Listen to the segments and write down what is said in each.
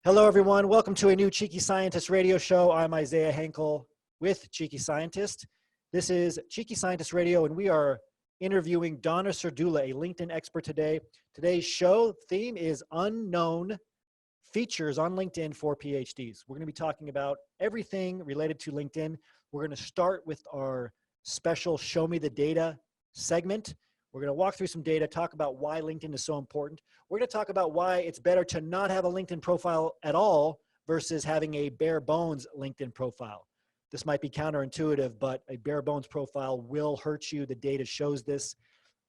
Hello, everyone. Welcome to a new Cheeky Scientist radio show. I'm Isaiah Henkel with Cheeky Scientist. This is Cheeky Scientist Radio, and we are interviewing Donna Serdulla, a LinkedIn expert today. Today's show theme is unknown features on LinkedIn for PhDs. We're going to be talking about everything related to LinkedIn. We're going to start with our special Show Me the Data segment. We're going to walk through some data, talk about why LinkedIn is so important. We're going to talk about why it's better to not have a LinkedIn profile at all versus having a bare bones LinkedIn profile. This might be counterintuitive, but a bare bones profile will hurt you. The data shows this.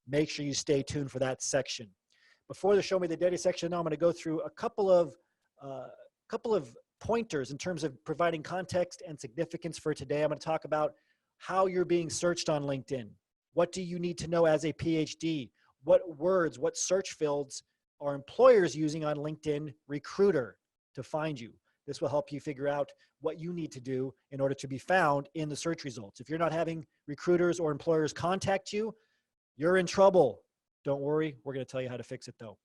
Make sure you stay tuned for that section. Before the Show Me the Data section, now I'm going to go through a couple of pointers in terms of providing context and significance for today. I'm going to talk about how you're being searched on LinkedIn. What do you need to know as a PhD? What words, what search fields are employers using on LinkedIn Recruiter to find you? This will help you figure out what you need to do in order to be found in the search results. If you're not having recruiters or employers contact you, you're in trouble. Don't worry, we're going to tell you how to fix it though.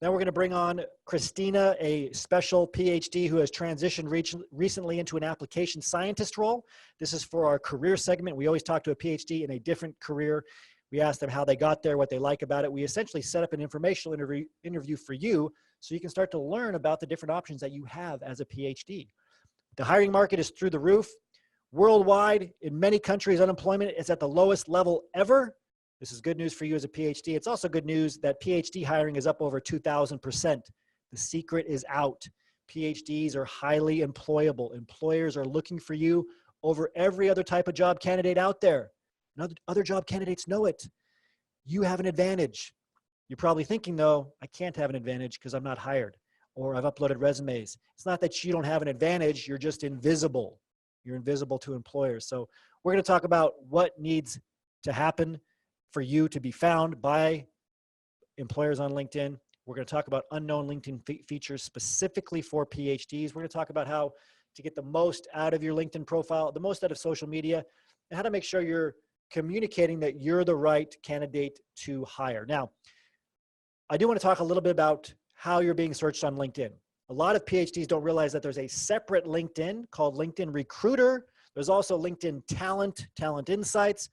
Now we're going to bring on Kristeena, a special PhD who has transitioned recently into an application scientist role. This is for our career segment. We always talk to a PhD in a different career. We ask them how they got there, what they like about it. We essentially set up an informational interview for you so you can start to learn about the different options that you have as a PhD. The hiring market is through the roof. Worldwide, in many countries, unemployment is at the lowest level ever. This is good news for you as a PhD. It's also good news that PhD hiring is up over 2,000%. The secret is out. PhDs are highly employable. Employers are looking for you over every other type of job candidate out there. And other job candidates know it. You have an advantage. You're probably thinking, though, I can't have an advantage because I'm not hired or I've uploaded resumes. It's not that you don't have an advantage. You're just invisible. You're invisible to employers. So we're going to talk about what needs to happen for you to be found by employers on LinkedIn. We're going to talk about unknown LinkedIn features specifically for PhDs. We're going to talk about how to get the most out of your LinkedIn profile, the most out of social media, and how to make sure you're communicating that you're the right candidate to hire. Now, I do want to talk a little bit about how you're being searched on LinkedIn. A lot of PhDs don't realize that there's a separate LinkedIn called LinkedIn Recruiter. There's also LinkedIn Talent, Talent Insights,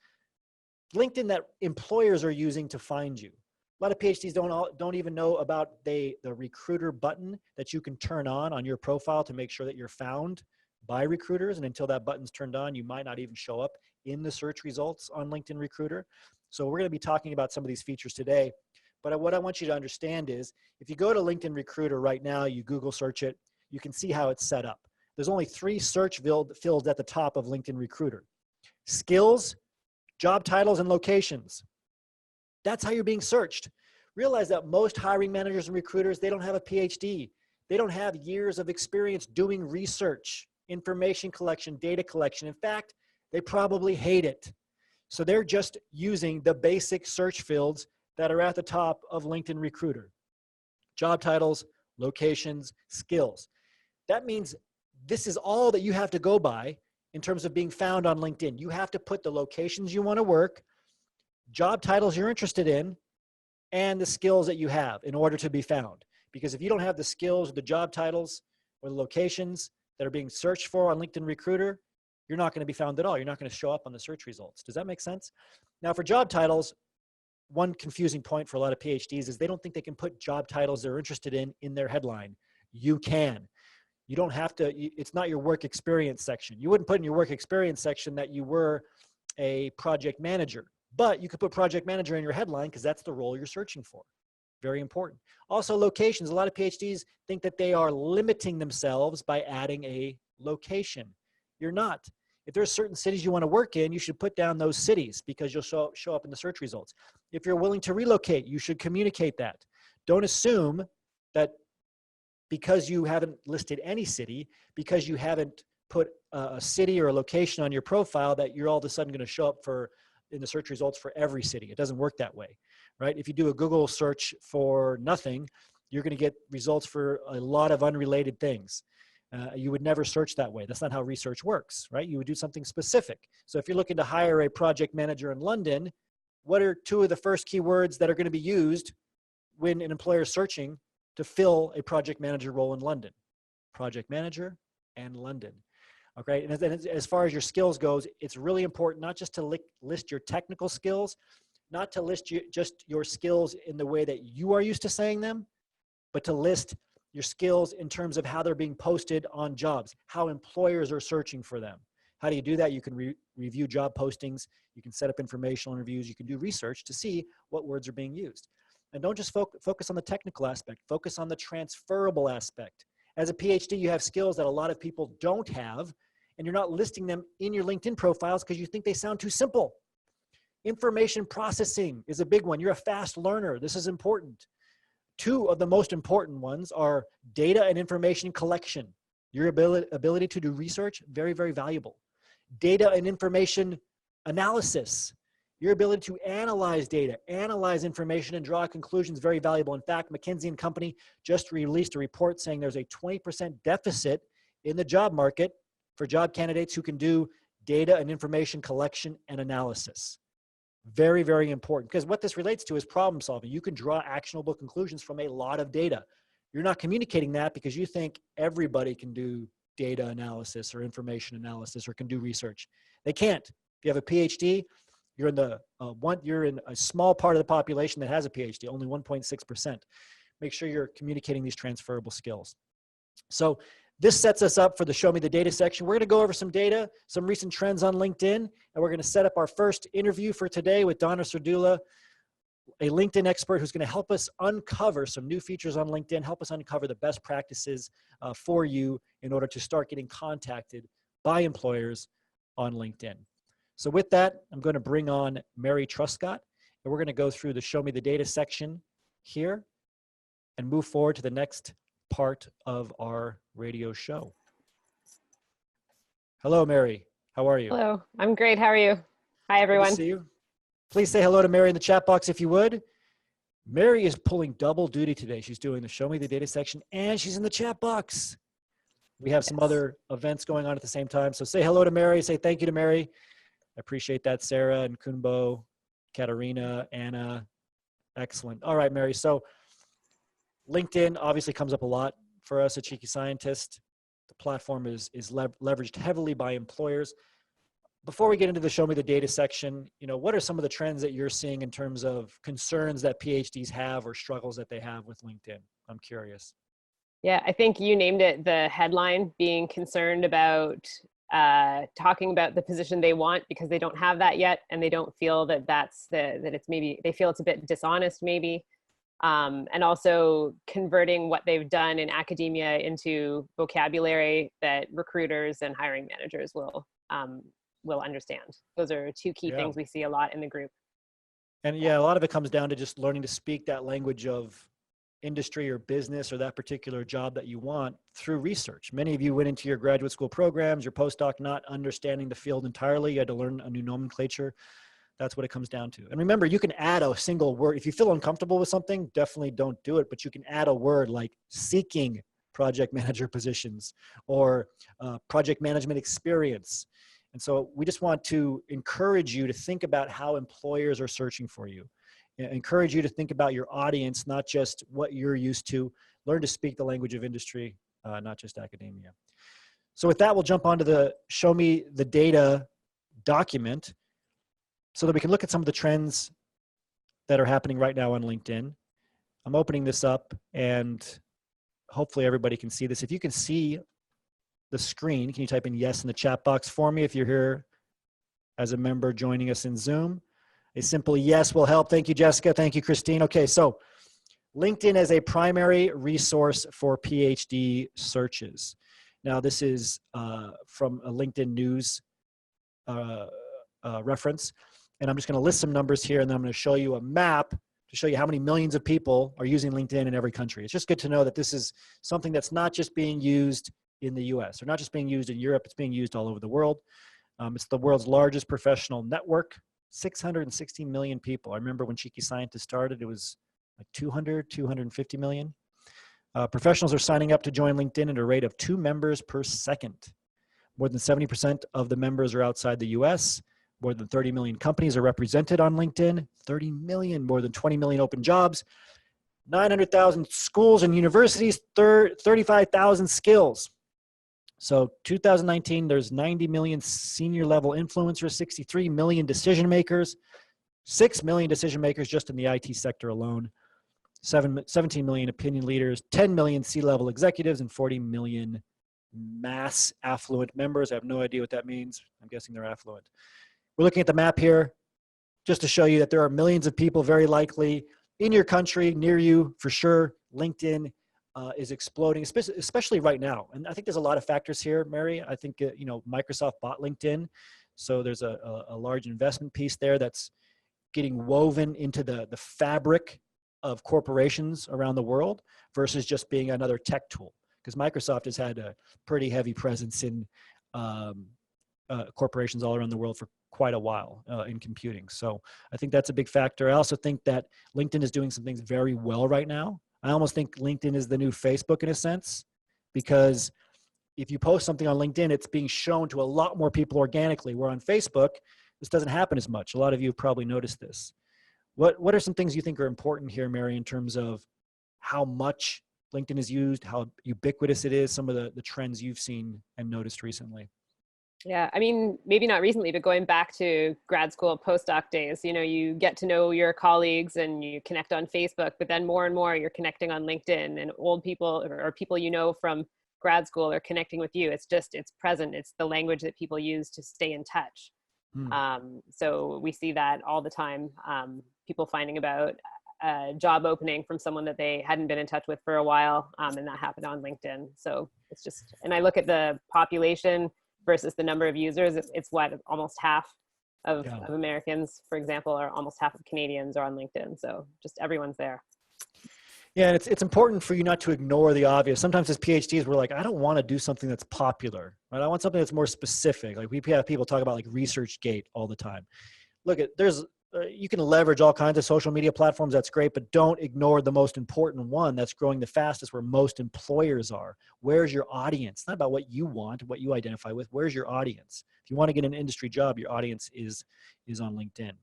LinkedIn that employers are using to find you. A lot of PhDs don't even know about the recruiter button that you can turn on your profile to make sure that you're found by recruiters. And until that button's turned on, you might not even show up in the search results on LinkedIn Recruiter. So we're going to be talking about some of these features today. But what I want you to understand is if you go to LinkedIn Recruiter right now, you Google search it, you can see how it's set up. There's only 3 search fields at the top of LinkedIn Recruiter: skills, job titles, and locations. That's how you're being searched. Realize that most hiring managers and recruiters, they don't have a PhD. They don't have years of experience doing research, information collection, data collection. In fact, they probably hate it. So they're just using the basic search fields that are at the top of LinkedIn Recruiter: job titles, locations, skills. That means this is all that you have to go by in terms of being found on LinkedIn. You have to put the locations you want to work, job titles you're interested in, and the skills that you have in order to be found. Because if you don't have the skills, the job titles, or the locations that are being searched for on LinkedIn Recruiter, you're not going to be found at all. You're not going to show up on the search results. Does that make sense? Now, for job titles, one confusing point for a lot of PhDs is they don't think they can put job titles they're interested in their headline. You can. You don't have to, it's not your work experience section. You wouldn't put in your work experience section that you were a project manager, but you could put project manager in your headline because that's the role you're searching for. Very important. Also, locations. A lot of PhDs think that they are limiting themselves by adding a location. You're not. If there's certain cities you want to work in, you should put down those cities because you'll show up in the search results. If you're willing to relocate, you should communicate that. Don't assume that because you haven't listed any city, because you haven't put a city or a location on your profile, that you're all of a sudden going to show up in the search results for every city. It doesn't work that way, right? If you do a Google search for nothing, you're going to get results for a lot of unrelated things. You would never search that way. That's not how research works, right? You would do something specific. So if you're looking to hire a project manager in London, what are 2 of the first keywords that are going to be used when an employer is searching to fill a project manager role in London? project manager, and London. Okay, and as far as your skills goes, it's really important not just to list your technical skills, not to list just your skills in the way that you are used to saying them, but to list your skills in terms of how they're being posted on jobs, how employers are searching for them. How do you do that? You can review job postings, you can set up informational interviews, you can do research to see what words are being used. And don't just focus on the technical aspect, focus on the transferable aspect. As a PhD, you have skills that a lot of people don't have, and you're not listing them in your LinkedIn profiles because you think they sound too simple. Information processing is a big one. You're a fast learner. This is important. Two of the most important ones are data and information collection. Your ability to do research, very, very valuable. Data and information analysis. Your ability to analyze data, analyze information, and draw conclusions, very valuable. In fact, McKinsey & Company just released a report saying there's a 20% deficit in the job market for job candidates who can do data and information collection and analysis. Very, very important, because what this relates to is problem solving. You can draw actionable conclusions from a lot of data. You're not communicating that because you think everybody can do data analysis or information analysis or can do research. They can't. If you have a PhD, you're in a small part of the population that has a PhD, only 1.6%. Make sure you're communicating these transferable skills. So this sets us up for the Show Me the Data section. We're going to go over some data, some recent trends on LinkedIn, and we're going to set up our first interview for today with Donna Serdulla, a LinkedIn expert who's going to help us uncover some new features on LinkedIn, help us uncover the best practices for you in order to start getting contacted by employers on LinkedIn. So with that, I'm going to bring on Mary Truscott, and we're going to go through the Show Me the Data section here and move forward to the next part of our radio show. Hello, Mary. How are you? Hello. I'm great. How are you? Hi, everyone. Good to see you. Please say hello to Mary in the chat box if you would. Mary is pulling double duty today. She's doing the Show Me the Data section and she's in the chat box. We have some other events going on at the same time. So say hello to Mary. Say thank you to Mary. I appreciate that, Sarah and Kunbo, Katarina, Anna. Excellent. All right, Mary. So LinkedIn obviously comes up a lot for us at Cheeky Scientist. The platform is leveraged heavily by employers. Before we get into the Show Me the Data section, what are some of the trends that you're seeing in terms of concerns that PhDs have or struggles that they have with LinkedIn? I'm curious. Yeah, I think you named it, the headline, being concerned about talking about the position they want because they don't have that yet, and they don't feel that it's maybe, they feel it's a bit dishonest maybe. And also converting what they've done in academia into vocabulary that recruiters and hiring managers will understand. Those are two key things we see a lot in the group. And yeah, a lot of it comes down to just learning to speak that language of industry or business or that particular job that you want through research. Many of you went into your graduate school programs, your postdoc, not understanding the field entirely. You had to learn a new nomenclature. That's what it comes down to. And remember, you can add a single word. If you feel uncomfortable with something, definitely don't do it. But you can add a word like seeking project manager positions or project management experience. And so we just want to encourage you to think about how employers are searching for you. Encourage you to think about your audience, not just what you're used to. Learn to speak the language of industry, not just academia. So with that, we'll jump onto the Show Me the Data document so that we can look at some of the trends that are happening right now on LinkedIn. I'm opening this up and hopefully everybody can see this. If you can see the screen, can you type in yes in the chat box for me if you're here as a member joining us in Zoom? A simple yes will help. Thank you, Jessica. Thank you, Christine. Okay, so LinkedIn as a primary resource for PhD searches. Now, this is from a LinkedIn news reference. And I'm just going to list some numbers here, and then I'm going to show you a map to show you how many millions of people are using LinkedIn in every country. It's just good to know that this is something that's not just being used in the US, or not just being used in Europe, it's being used all over the world. It's the world's largest professional network, 660 million people. I remember when Cheeky Scientist started, it was like 250 million. Professionals are signing up to join LinkedIn at a rate of 2 members per second. More than 70% of the members are outside the US. More than 30 million companies are represented on LinkedIn. 30 million, more than 20 million open jobs. 900,000 schools and universities, 35,000 skills. So 2019, there's 90 million senior level influencers, 63 million decision makers, 6 million decision makers just in the IT sector alone, 17 million opinion leaders, 10 million C-level executives, and 40 million mass affluent members. I have no idea what that means. I'm guessing they're affluent. We're looking at the map here just to show you that there are millions of people very likely in your country, near you, for sure. LinkedIn is exploding, especially right now. And I think there's a lot of factors here, Mary. I think, Microsoft bought LinkedIn. So there's a large investment piece there that's getting woven into the fabric of corporations around the world versus just being another tech tool. Because Microsoft has had a pretty heavy presence in corporations all around the world for quite a while in computing. So I think that's a big factor. I also think that LinkedIn is doing some things very well right now. I almost think LinkedIn is the new Facebook in a sense, because if you post something on LinkedIn, it's being shown to a lot more people organically, where on Facebook, this doesn't happen as much. A lot of you have probably noticed this. What are some things you think are important here, Mary, in terms of how much LinkedIn is used, how ubiquitous it is, some of the trends you've seen and noticed recently? Yeah, I mean, maybe not recently, but going back to grad school postdoc days, you get to know your colleagues and you connect on Facebook, but then more and more you're connecting on LinkedIn, and old people or people from grad school are connecting with you. It's present. It's the language that people use to stay in touch. So we see that all the time. People finding about a job opening from someone that they hadn't been in touch with for a while, and that happened on LinkedIn. So it's just, and I look at the population versus the number of users, it's what, almost half of Americans, for example, or almost half of Canadians are on LinkedIn. So just everyone's there. Yeah, and it's important for you not to ignore the obvious. Sometimes as PhDs, we're like, I don't want to do something that's popular, right? I want something that's more specific. Like we have people talk about like ResearchGate all the time. Look, you can leverage all kinds of social media platforms. That's great, but don't ignore the most important one that's growing the fastest, where most employers are. Where's your audience? It's not about what you want, what you identify with. Where's your audience? If you want to get an industry job, your audience is on LinkedIn.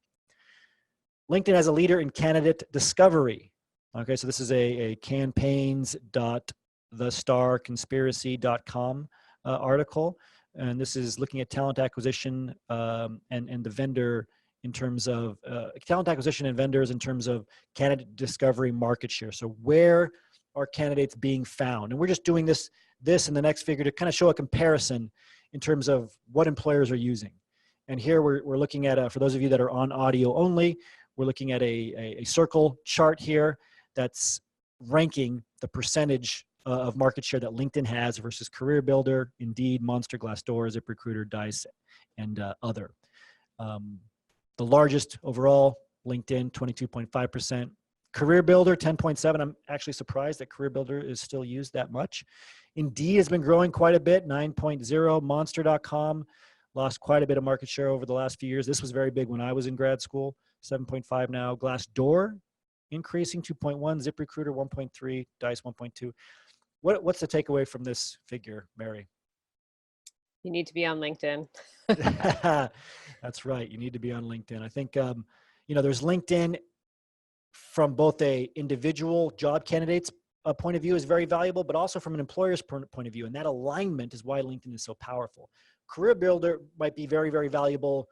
LinkedIn as a leader in candidate discovery. Okay, so this is a campaigns.thestarconspiracy.com article. And this is looking at talent acquisition and the vendor in terms of talent acquisition and vendors in terms of candidate discovery market share. So where are candidates being found? And we're just doing this in the next figure to kind of show a comparison in terms of what employers are using. And here we're looking at, for those of you that are on audio only, we're looking at a circle chart here that's ranking the percentage of market share that LinkedIn has versus Career Builder, Indeed, Monster, Glassdoor, ZipRecruiter, Dice, and other. The largest overall, LinkedIn, 22.5%. Career Builder, 10.7%. I'm actually surprised that Career Builder is still used that much. Indeed has been growing quite a bit, 9.0%. Monster.com lost quite a bit of market share over the last few years. This was very big when I was in grad school, 7.5% now. Glassdoor, increasing 2.1%. ZipRecruiter, 1.3%. Dice, 1.2%. What's the takeaway from this figure, Mary? You need to be on LinkedIn. That's right. You need to be on LinkedIn. I think, there's LinkedIn from both a individual job candidate's point of view is very valuable, but also from an employer's point of view. And that alignment is why LinkedIn is so powerful. Career Builder might be very, very valuable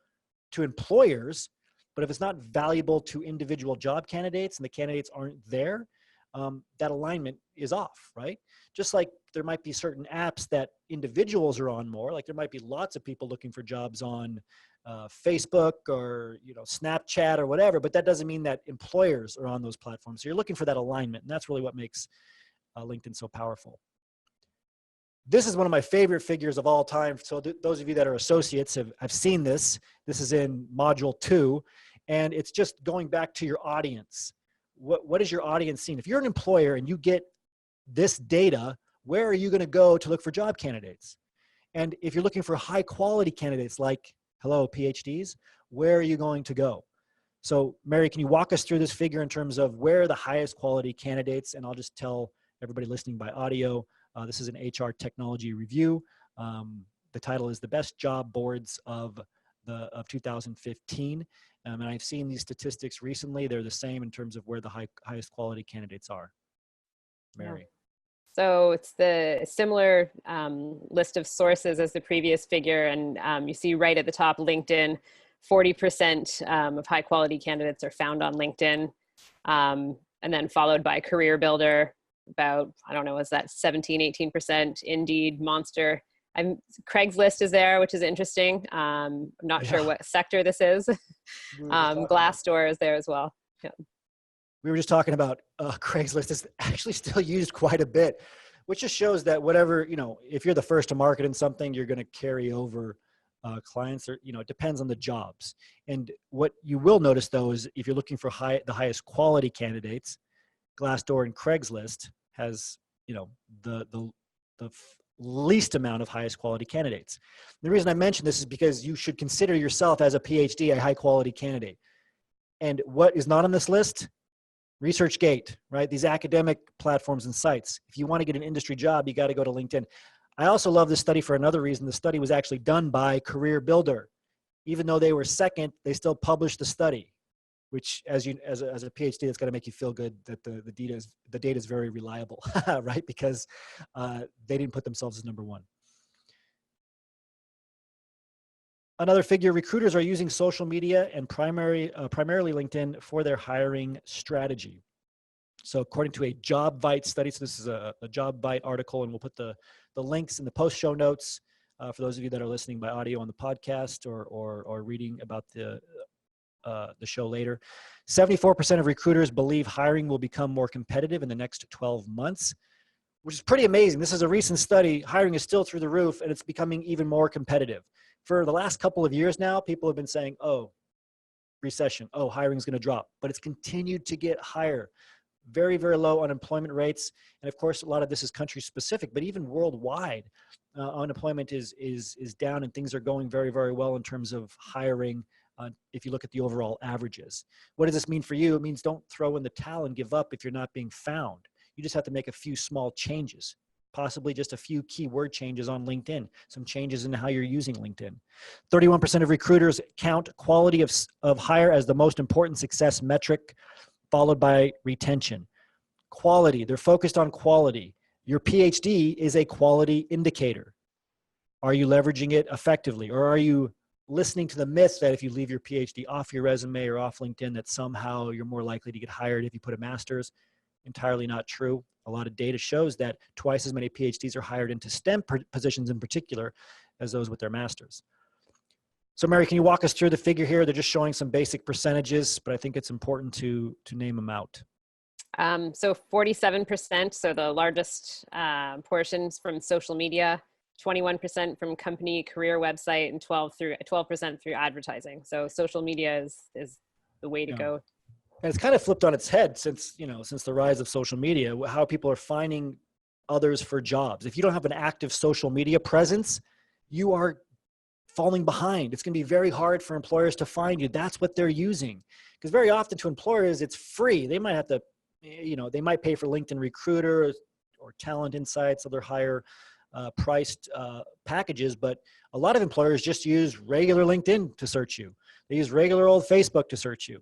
to employers, but if it's not valuable to individual job candidates and the candidates aren't there, that alignment is off, right? Just like there might be certain apps that individuals are on more, like there might be lots of people looking for jobs on Facebook or Snapchat or whatever, but that doesn't mean that employers are on those platforms. So you're looking for that alignment, and that's really what makes LinkedIn so powerful. This is one of my favorite figures of all time. So those of you that are associates have seen this. This is in module 2, and it's just going back to your audience. What is your audience seeing? If you're an employer and you get this data, where are you going to go to look for job candidates? And if you're looking for high quality candidates like, hello, PhDs, where are you going to go? So Mary, can you walk us through this figure in terms of where are the highest quality candidates? And I'll just tell everybody listening by audio, this is an HR technology review. The title is The Best Job Boards of of 2015. And I've seen these statistics recently. They're the same in terms of where the highest quality candidates are. Mary. Yeah. So it's the similar list of sources as the previous figure. And you see right at the top, LinkedIn, 40% of high quality candidates are found on LinkedIn. And then followed by Career Builder, about, I don't know, is that 17, 18%, Indeed, Monster. Craigslist is there, which is interesting. I'm not sure what sector this is. Glassdoor is there as well. Yeah. We were just talking about Craigslist is actually still used quite a bit, which just shows that whatever, if you're the first to market in something, you're going to carry over clients, or, it depends on the jobs. And what you will notice though, is if you're looking for the highest quality candidates, Glassdoor and Craigslist has, the least amount of highest quality candidates. The reason I mention this is because you should consider yourself as a PhD, a high quality candidate. And what is not on this list? ResearchGate, right? These academic platforms and sites. If you want to get an industry job, you got to go to LinkedIn. I also love this study for another reason. The study was actually done by Career Builder. Even though they were second, they still published the study, which as a PhD, that's got to make you feel good that the data is very reliable, right? Because they didn't put themselves as number one. Another figure, recruiters are using social media and primarily LinkedIn for their hiring strategy. So according to a JobVite study, so this is a JobVite article, and we'll put the links in the post show notes for those of you that are listening by audio on the podcast or reading about the show later. 74% of recruiters believe hiring will become more competitive in the next 12 months, which is pretty amazing. This is a recent study. Hiring is still through the roof, and it's becoming even more competitive. For the last couple of years now, people have been saying, oh, recession, oh, hiring is going to drop, but it's continued to get higher. Very, very low unemployment rates. And of course, a lot of this is country specific, but even worldwide, unemployment is down, and things are going very, very well in terms of hiring. If you look at the overall averages. What does this mean for you? It means don't throw in the towel and give up if you're not being found. You just have to make a few small changes, possibly just a few keyword changes on LinkedIn, some changes in how you're using LinkedIn. 31% of recruiters count quality of hire as the most important success metric, followed by retention. Quality, they're focused on quality. Your PhD is a quality indicator. Are you leveraging it effectively? Or are you listening to the myth that if you leave your PhD off your resume or off LinkedIn, that somehow you're more likely to get hired if you put a master's? Entirely not true. A lot of data shows that twice as many PhDs are hired into STEM positions in particular as those with their masters. So Mary, can you walk us through the figure here? They're just showing some basic percentages, but I think it's important to name them out. So 47%, so the largest portions from social media, 21% from company career website, and 12% through advertising. So social media is the way to go. And it's kind of flipped on its head since the rise of social media, how people are finding others for jobs. If you don't have an active social media presence, you are falling behind. It's going to be very hard for employers to find you. That's what they're using. Because very often to employers, it's free. They might have to, they might pay for LinkedIn Recruiter or Talent Insights, other higher priced packages, but a lot of employers just use regular LinkedIn to search you. They use regular old Facebook to search you.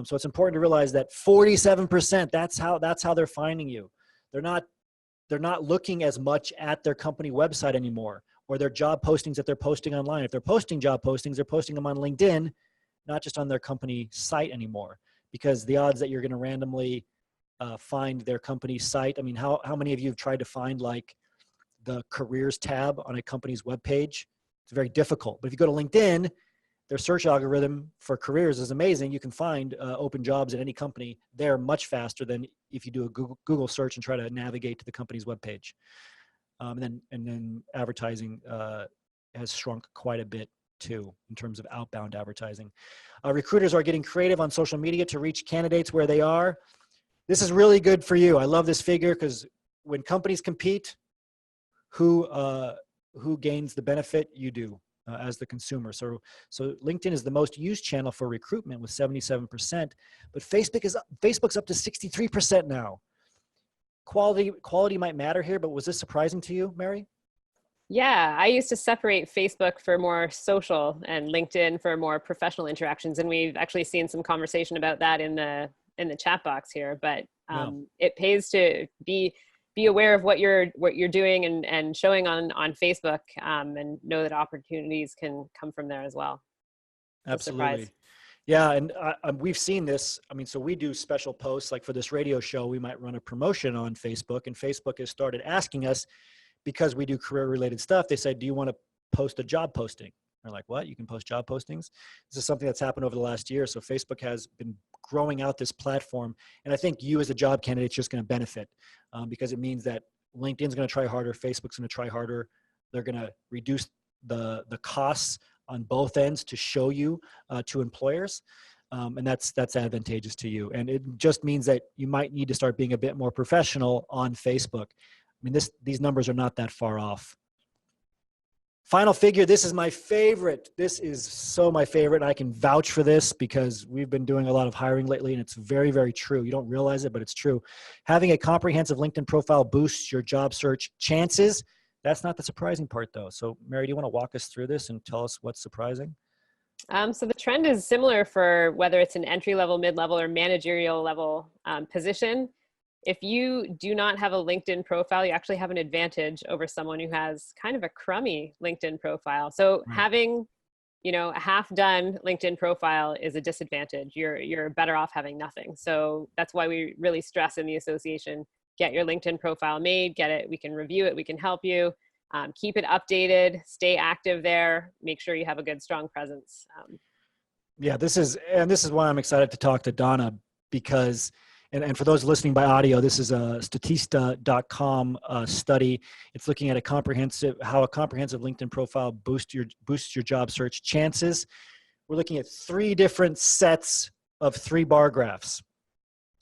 So it's important to realize that 47%, that's how they're finding you. They're not looking as much at their company website anymore, or their job postings that they're posting online. If they're posting job postings, they're posting them on LinkedIn, not just on their company site anymore, because the odds that you're going to randomly find their company site. I mean, how many of you have tried to find like the careers tab on a company's webpage? It's very difficult. But if you go to LinkedIn, their search algorithm for careers is amazing. You can find open jobs at any company there much faster than if you do a Google search and try to navigate to the company's webpage. And then advertising has shrunk quite a bit too in terms of outbound advertising. Recruiters are getting creative on social media to reach candidates where they are. This is really good for you. I love this figure because when companies compete, who gains the benefit? You do. As the consumer. So LinkedIn is the most used channel for recruitment with 77%, but Facebook's up to 63% now. Quality might matter here, but was this surprising to you, Mary? Yeah, I used to separate Facebook for more social and LinkedIn for more professional interactions, and we've actually seen some conversation about that in the chat box here. But Yeah, it pays to be aware of what you're doing and showing on Facebook, and know that opportunities can come from there as well. No surprise. absolutely. Yeah, and we've seen this. I mean, so we do special posts like for this radio show. We might run a promotion on Facebook, and Facebook has started asking us because we do career-related stuff. They said, "Do you want to post a job posting?" We're like, "What? You can post job postings?" This is something that's happened over the last year. So Facebook has been growing out this platform, and I think you as a job candidate is just going to benefit because it means that LinkedIn's going to try harder, Facebook's going to try harder. They're going to reduce the costs on both ends to show you to employers. And that's advantageous to you. And it just means that you might need to start being a bit more professional on Facebook. I mean, these numbers are not that far off. Final figure, this is my favorite. This is so my favorite. I can vouch for this because we've been doing a lot of hiring lately, and it's very, very true. You don't realize it, but it's true. Having a comprehensive LinkedIn profile boosts your job search chances. That's not the surprising part, though. So, Mary, do you want to walk us through this and tell us what's surprising? So the trend is similar for whether it's an entry level, mid level, or managerial level position. If you do not have a LinkedIn profile, you actually have an advantage over someone who has kind of a crummy LinkedIn profile. So Right. having, a half done LinkedIn profile is a disadvantage. You're better off having nothing. So that's why we really stress in the association, get your LinkedIn profile made, get it, we can review it, we can help you. Keep it updated, stay active there, make sure you have a good, strong presence. Yeah, this is why I'm excited to talk to Donna because, and for those listening by audio, this is a Statista.com study. It's looking at how a comprehensive LinkedIn profile boosts your job search chances. We're looking at 3 different sets of 3 bar graphs.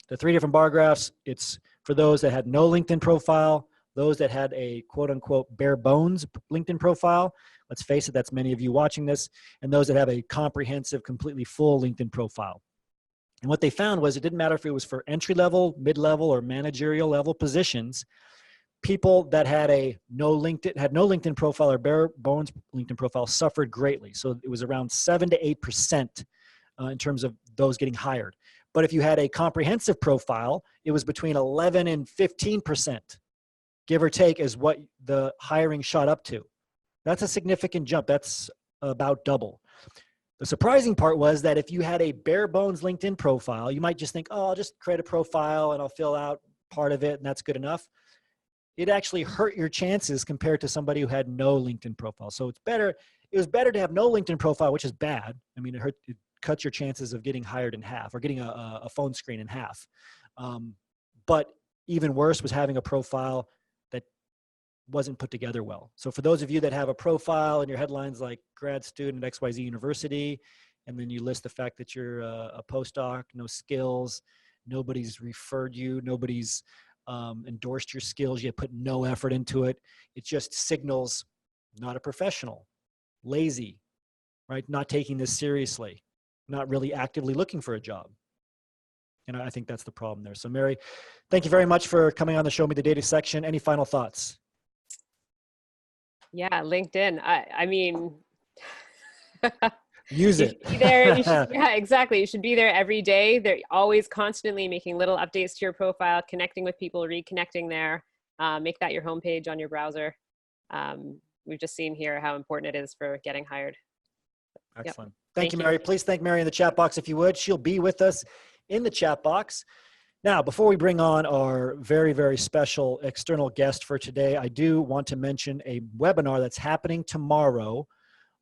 The 3 different bar graphs, it's for those that had no LinkedIn profile, those that had a quote unquote bare bones LinkedIn profile. Let's face it, that's many of you watching this, and those that have a comprehensive, completely full LinkedIn profile. And what they found was it didn't matter if it was for entry level, mid level, or managerial level positions. People that had no LinkedIn profile or bare bones LinkedIn profile suffered greatly. So it was around 7 to 8% in terms of those getting hired. But if you had a comprehensive profile, it was between 11 and 15%, give or take, is what the hiring shot up to. That's a significant jump. That's about double. The surprising part was that if you had a bare bones LinkedIn profile, you might just think, oh, I'll just create a profile and I'll fill out part of it and that's good enough. It actually hurt your chances compared to somebody who had no LinkedIn profile. So it was better to have no LinkedIn profile, which is bad. I mean, it cuts your chances of getting hired in half or getting a phone screen in half. But even worse was having a profile that wasn't put together well. So for those of you that have a profile and your headlines like grad student at XYZ University, and then you list the fact that you're a postdoc, no skills, nobody's referred you, nobody's endorsed your skills, you put no effort into it. It just signals not a professional, lazy, right? Not taking this seriously, not really actively looking for a job. And I think that's the problem there. So Mary, thank you very much for coming on the Show Me the Data section. Any final thoughts? Yeah, LinkedIn. I mean, Use you it. should be there. Yeah, exactly. You should be there every day. They're always constantly making little updates to your profile, connecting with people, reconnecting there. Make that your homepage on your browser. We've just seen here how important it is for getting hired. Excellent. Yep. Thank you, Thank you. Mary. Please thank Mary in the chat box if you would. She'll be with us in the chat box. Now, before we bring on our very, very special external guest for today, I do want to mention a webinar that's happening tomorrow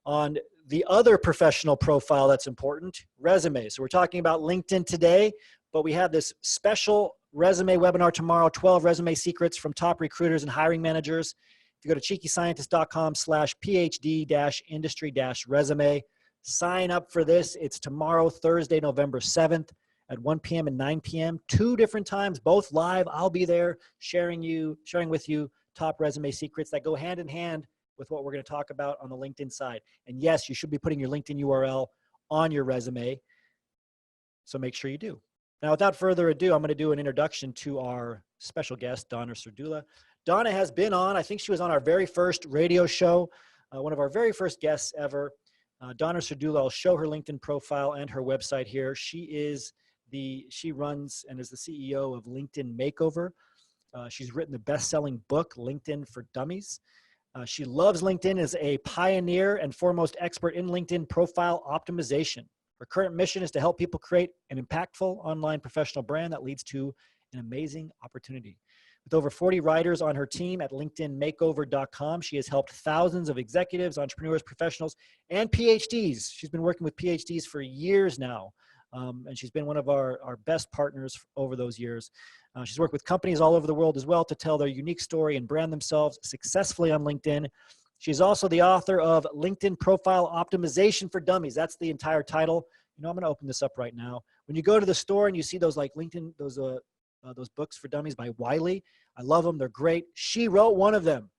on the other professional profile that's important, resumes. So we're talking about LinkedIn today, but we have this special resume webinar tomorrow, 12 resume secrets from top recruiters and hiring managers. If you go to cheekyscientist.com/PhD-industry-resume, sign up for this. It's tomorrow, Thursday, November 7th at 1 p.m. and 9 p.m., 2 different times, both live. I'll be there sharing with you top resume secrets that go hand in hand with what we're going to talk about on the LinkedIn side. And yes, you should be putting your LinkedIn URL on your resume. So make sure you do. Now, without further ado, I'm going to do an introduction to our special guest, Donna Serdulla. Donna has been on, I think she was on our very first radio show, one of our very first guests ever. Donna Serdulla, I'll show her LinkedIn profile and her website here. She runs and is the CEO of LinkedIn Makeover. She's written the best-selling book, LinkedIn for Dummies. She loves LinkedIn, as a pioneer and foremost expert in LinkedIn profile optimization. Her current mission is to help people create an impactful online professional brand that leads to an amazing opportunity. With over 40 writers on her team at LinkedInMakeover.com, she has helped thousands of executives, entrepreneurs, professionals, and PhDs. She's been working with PhDs for years now, and she's been one of our best partners over those years. She's worked with companies all over the world as well to tell their unique story and brand themselves successfully on LinkedIn. She's also the author of LinkedIn Profile Optimization for Dummies. That's the entire title. I'm going to open this up right now. When you go to the store and you see those LinkedIn, those books for dummies by Wiley, I love them. They're great. She wrote one of them,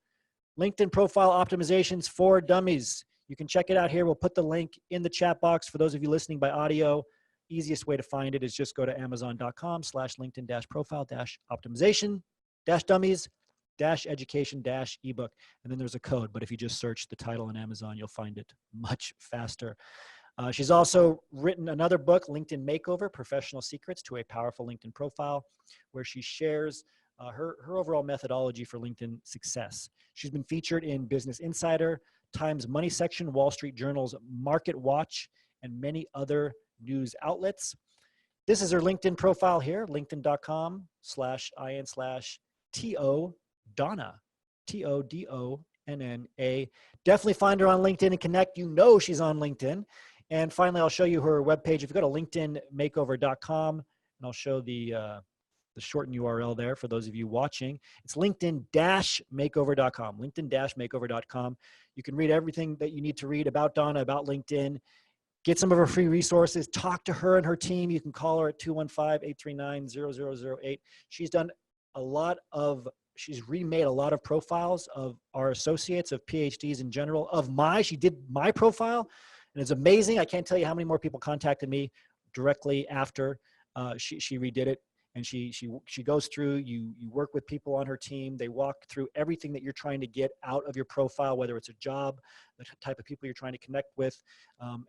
LinkedIn Profile Optimizations for Dummies. You can check it out here. We'll put the link in the chat box for those of you listening by audio. Easiest way to find it is just go to amazon.com/LinkedIn-profile-optimization-dummies-education-ebook. And then there's a code, but if you just search the title on Amazon, you'll find it much faster. She's also written another book, LinkedIn Makeover, Professional Secrets to a Powerful LinkedIn Profile, where she shares her overall methodology for LinkedIn success. She's been featured in Business Insider, Times Money Section, Wall Street Journal's Market Watch, and many other news outlets. This is her LinkedIn profile here, linkedin.com/in/TO Donna, TODONNA. Definitely find her on LinkedIn and connect. You know she's on LinkedIn. And finally, I'll show you her webpage. If you go to linkedinmakeover.com, and I'll show the shortened URL there for those of you watching. It's linkedin-makeover.com, linkedin-makeover.com. You can read everything that you need to read about Donna, about LinkedIn. Get some of her free resources. Talk to her and her team. You can call her at 215-839-0008. She's remade a lot of profiles of our associates, of PhDs in general, she did my profile, and it's amazing. I can't tell you how many more people contacted me directly after she redid it. And she goes through, you work with people on her team. They walk through everything that you're trying to get out of your profile, whether it's a job, the type of people you're trying to connect with,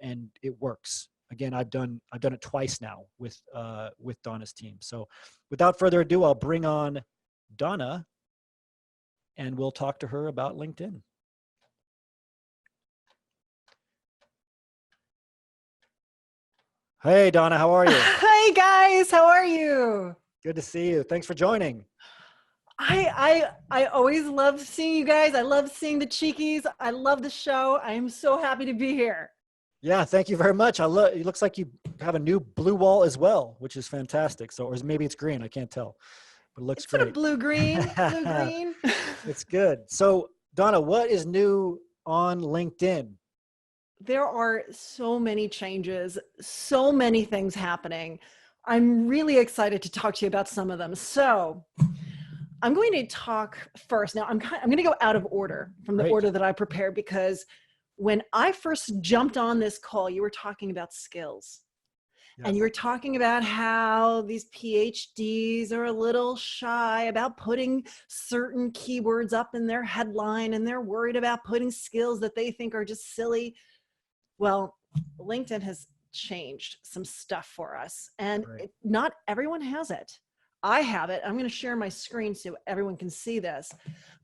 and it works. Again, I've done it twice now with Donna's team. So without further ado, I'll bring on Donna and we'll talk to her about LinkedIn. Hey, Donna, how are you? Hi, guys. How are you? Good to see you. Thanks for joining. I always love seeing you guys. I love seeing the Cheekies. I love the show. I am so happy to be here. Yeah, thank you very much. It looks like you have a new blue wall as well, which is fantastic. So, or maybe it's green. I can't tell, but it looks It's great. sort of blue-green, blue-green. It's good. So, Donna, what is new on LinkedIn? There are so many changes, so many things happening. I'm really excited to talk to you about some of them. So I'm going to talk first. Now, I'm going to go out of order from the order that I prepared, because when I first jumped on this call, you were talking about skills. Yes. And you were talking about how these PhDs are a little shy about putting certain keywords up in their headline, and they're worried about putting skills that they think are just silly. Well, LinkedIn has changed some stuff for us, and not everyone has it. I have it. I'm going to share my screen so everyone can see this,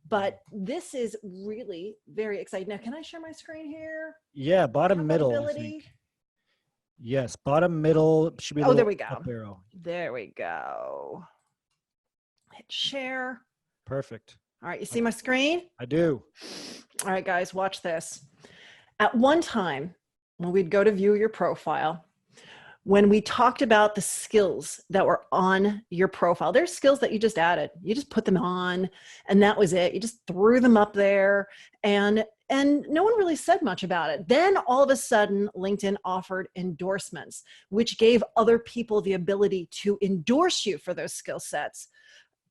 but this is really very exciting. Now, can I share my screen here? Yeah, bottom middle. Yes, bottom middle should be a little there we go. Up arrow. There we go. Hit share. Perfect. All right, you see my screen? I do. All right, guys, watch this. At one time, when we'd go to view your profile, when we talked about the skills that were on your profile, there's skills that you just added. You just put them on, and that was it. You just threw them up there, and no one really said much about it. Then all of a sudden, LinkedIn offered endorsements, which gave other people the ability to endorse you for those skill sets.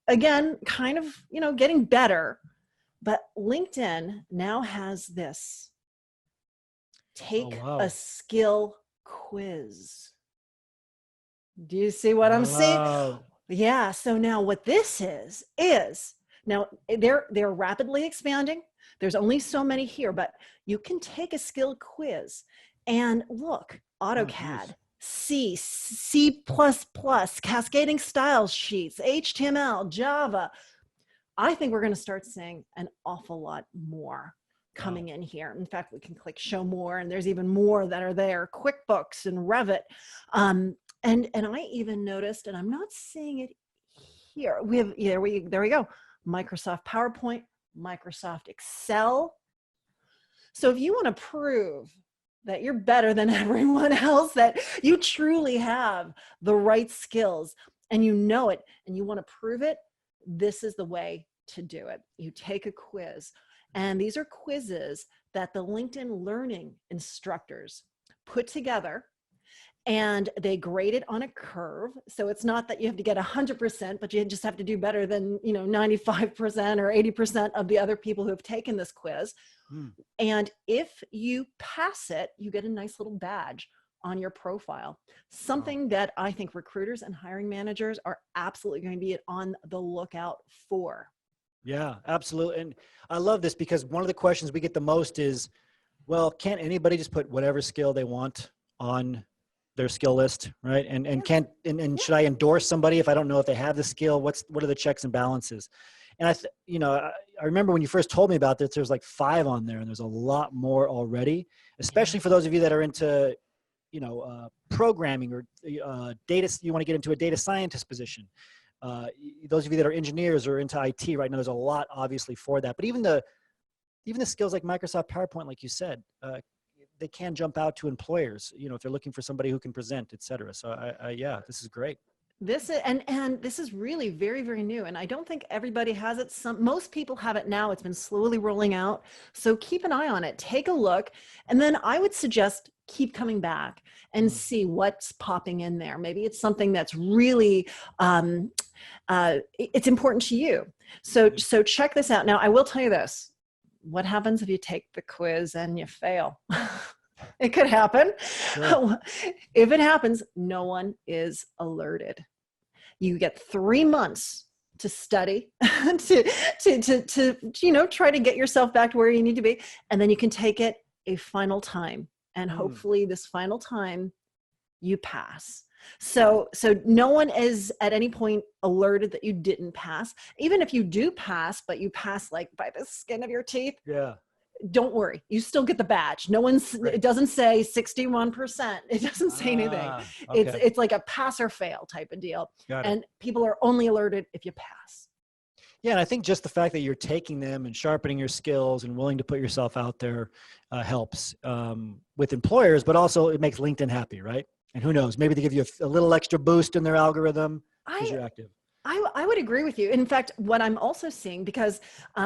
Again, kind of, getting better. But LinkedIn now has this. Take a skill quiz. Do you see what I'm saying? Yeah. So now what this is Now they're rapidly expanding. There's only so many here, but you can take a skill quiz and look, AutoCAD, C++, cascading styles sheets, HTML, Java. I think we're going to start seeing an awful lot more coming in here. In fact, we can click show more, and there's even more that are there. QuickBooks and Revit. And I even noticed, and I'm not seeing it here. There we go. Microsoft PowerPoint, Microsoft Excel. So if you want to prove that you're better than everyone else, that you truly have the right skills and you know it and you want to prove it, this is the way to do it. You take a quiz, and these are quizzes that the LinkedIn Learning instructors put together, and they grade it on a curve. So it's not that you have to get 100%, but you just have to do better than 95% or 80% of the other people who have taken this quiz. And if you pass it, you get a nice little badge on your profile, something that I think recruiters and hiring managers are absolutely going to be on the lookout for. Yeah, absolutely. And I love this because one of the questions we get the most is, well, can't anybody just put whatever skill they want on their skill list, right? And should I endorse somebody if I don't know if they have the skill? What are the checks and balances? And I remember when you first told me about this, there's like 5 on there, and there's a lot more already, especially for those of you that are into, programming or data. You want to get into a data scientist position. Those of you that are engineers or into IT right now, there's a lot obviously for that. But even the skills like Microsoft PowerPoint, like you said, they can jump out to employers, if they're looking for somebody who can present, et cetera. So this is great. This is really very, very new. And I don't think everybody has it. Most people have it now. It's been slowly rolling out. So keep an eye on it, take a look. And then I would suggest keep coming back and see what's popping in there. Maybe it's something that's really, it's important to you. So check this out. Now, I will tell you this. What happens if you take the quiz and you fail? It could happen. Sure. If it happens, no one is alerted. You get 3 months to study, to try to get yourself back to where you need to be. And then you can take it a final time. And hopefully this final time you pass. So no one is at any point alerted that you didn't pass. Even if you do pass, but you pass like by the skin of your teeth. Yeah. Don't worry. You still get the badge. It doesn't say 61%. It doesn't say anything. Okay. It's like a pass or fail type of deal. And people are only alerted if you pass. Yeah. And I think just the fact that you're taking them and sharpening your skills and willing to put yourself out there helps with employers, but also it makes LinkedIn happy, right? And who knows, maybe they give you a little extra boost in their algorithm because you're active. I would agree with you. In fact, what I'm also seeing, because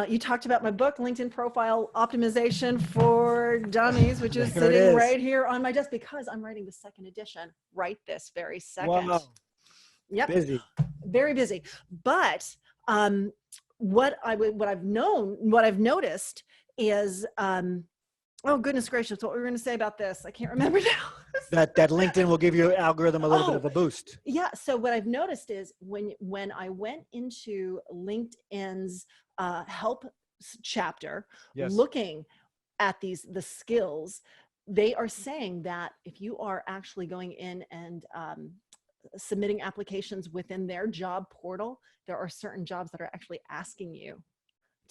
you talked about my book, LinkedIn Profile Optimization for Dummies, which is sitting right here on my desk because I'm writing the 2nd edition right this very second. Wow. Yep. Busy. Very busy. But what I've noticed is, oh goodness gracious, what were we going to say about this? I can't remember now. that LinkedIn will give your algorithm a little bit of a boost. Yeah. So what I've noticed is when I went into LinkedIn's help chapter, looking at the skills, they are saying that if you are actually going in and submitting applications within their job portal, there are certain jobs that are actually asking you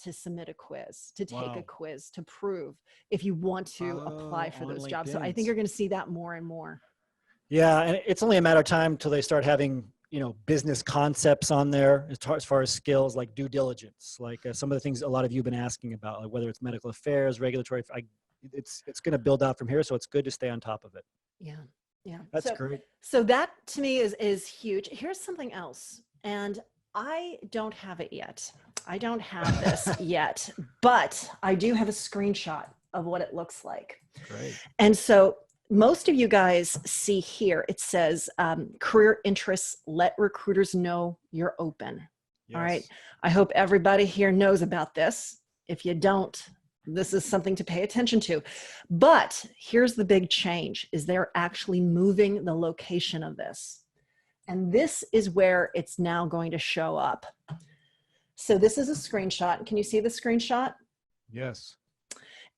to submit a quiz, to take a quiz to prove if you want to apply for those jobs. So I think you're going to see that more and more. Yeah. And it's only a matter of time till they start having, business concepts on there as far as skills like due diligence, like some of the things a lot of you have been asking about, like whether it's medical affairs, regulatory, it's going to build out from here. So it's good to stay on top of it. Yeah. Yeah. That's great. So that to me is huge. Here's something else. And I don't have it yet. I don't have this yet, but I do have a screenshot of what it looks like. Great. And so most of you guys see here, it says career interests, let recruiters know you're open. Yes. All right. I hope everybody here knows about this. If you don't, this is something to pay attention to. But here's the big change, is they're actually moving the location of this. And this is where it's now going to show up. So this is a screenshot. Can you see the screenshot? Yes.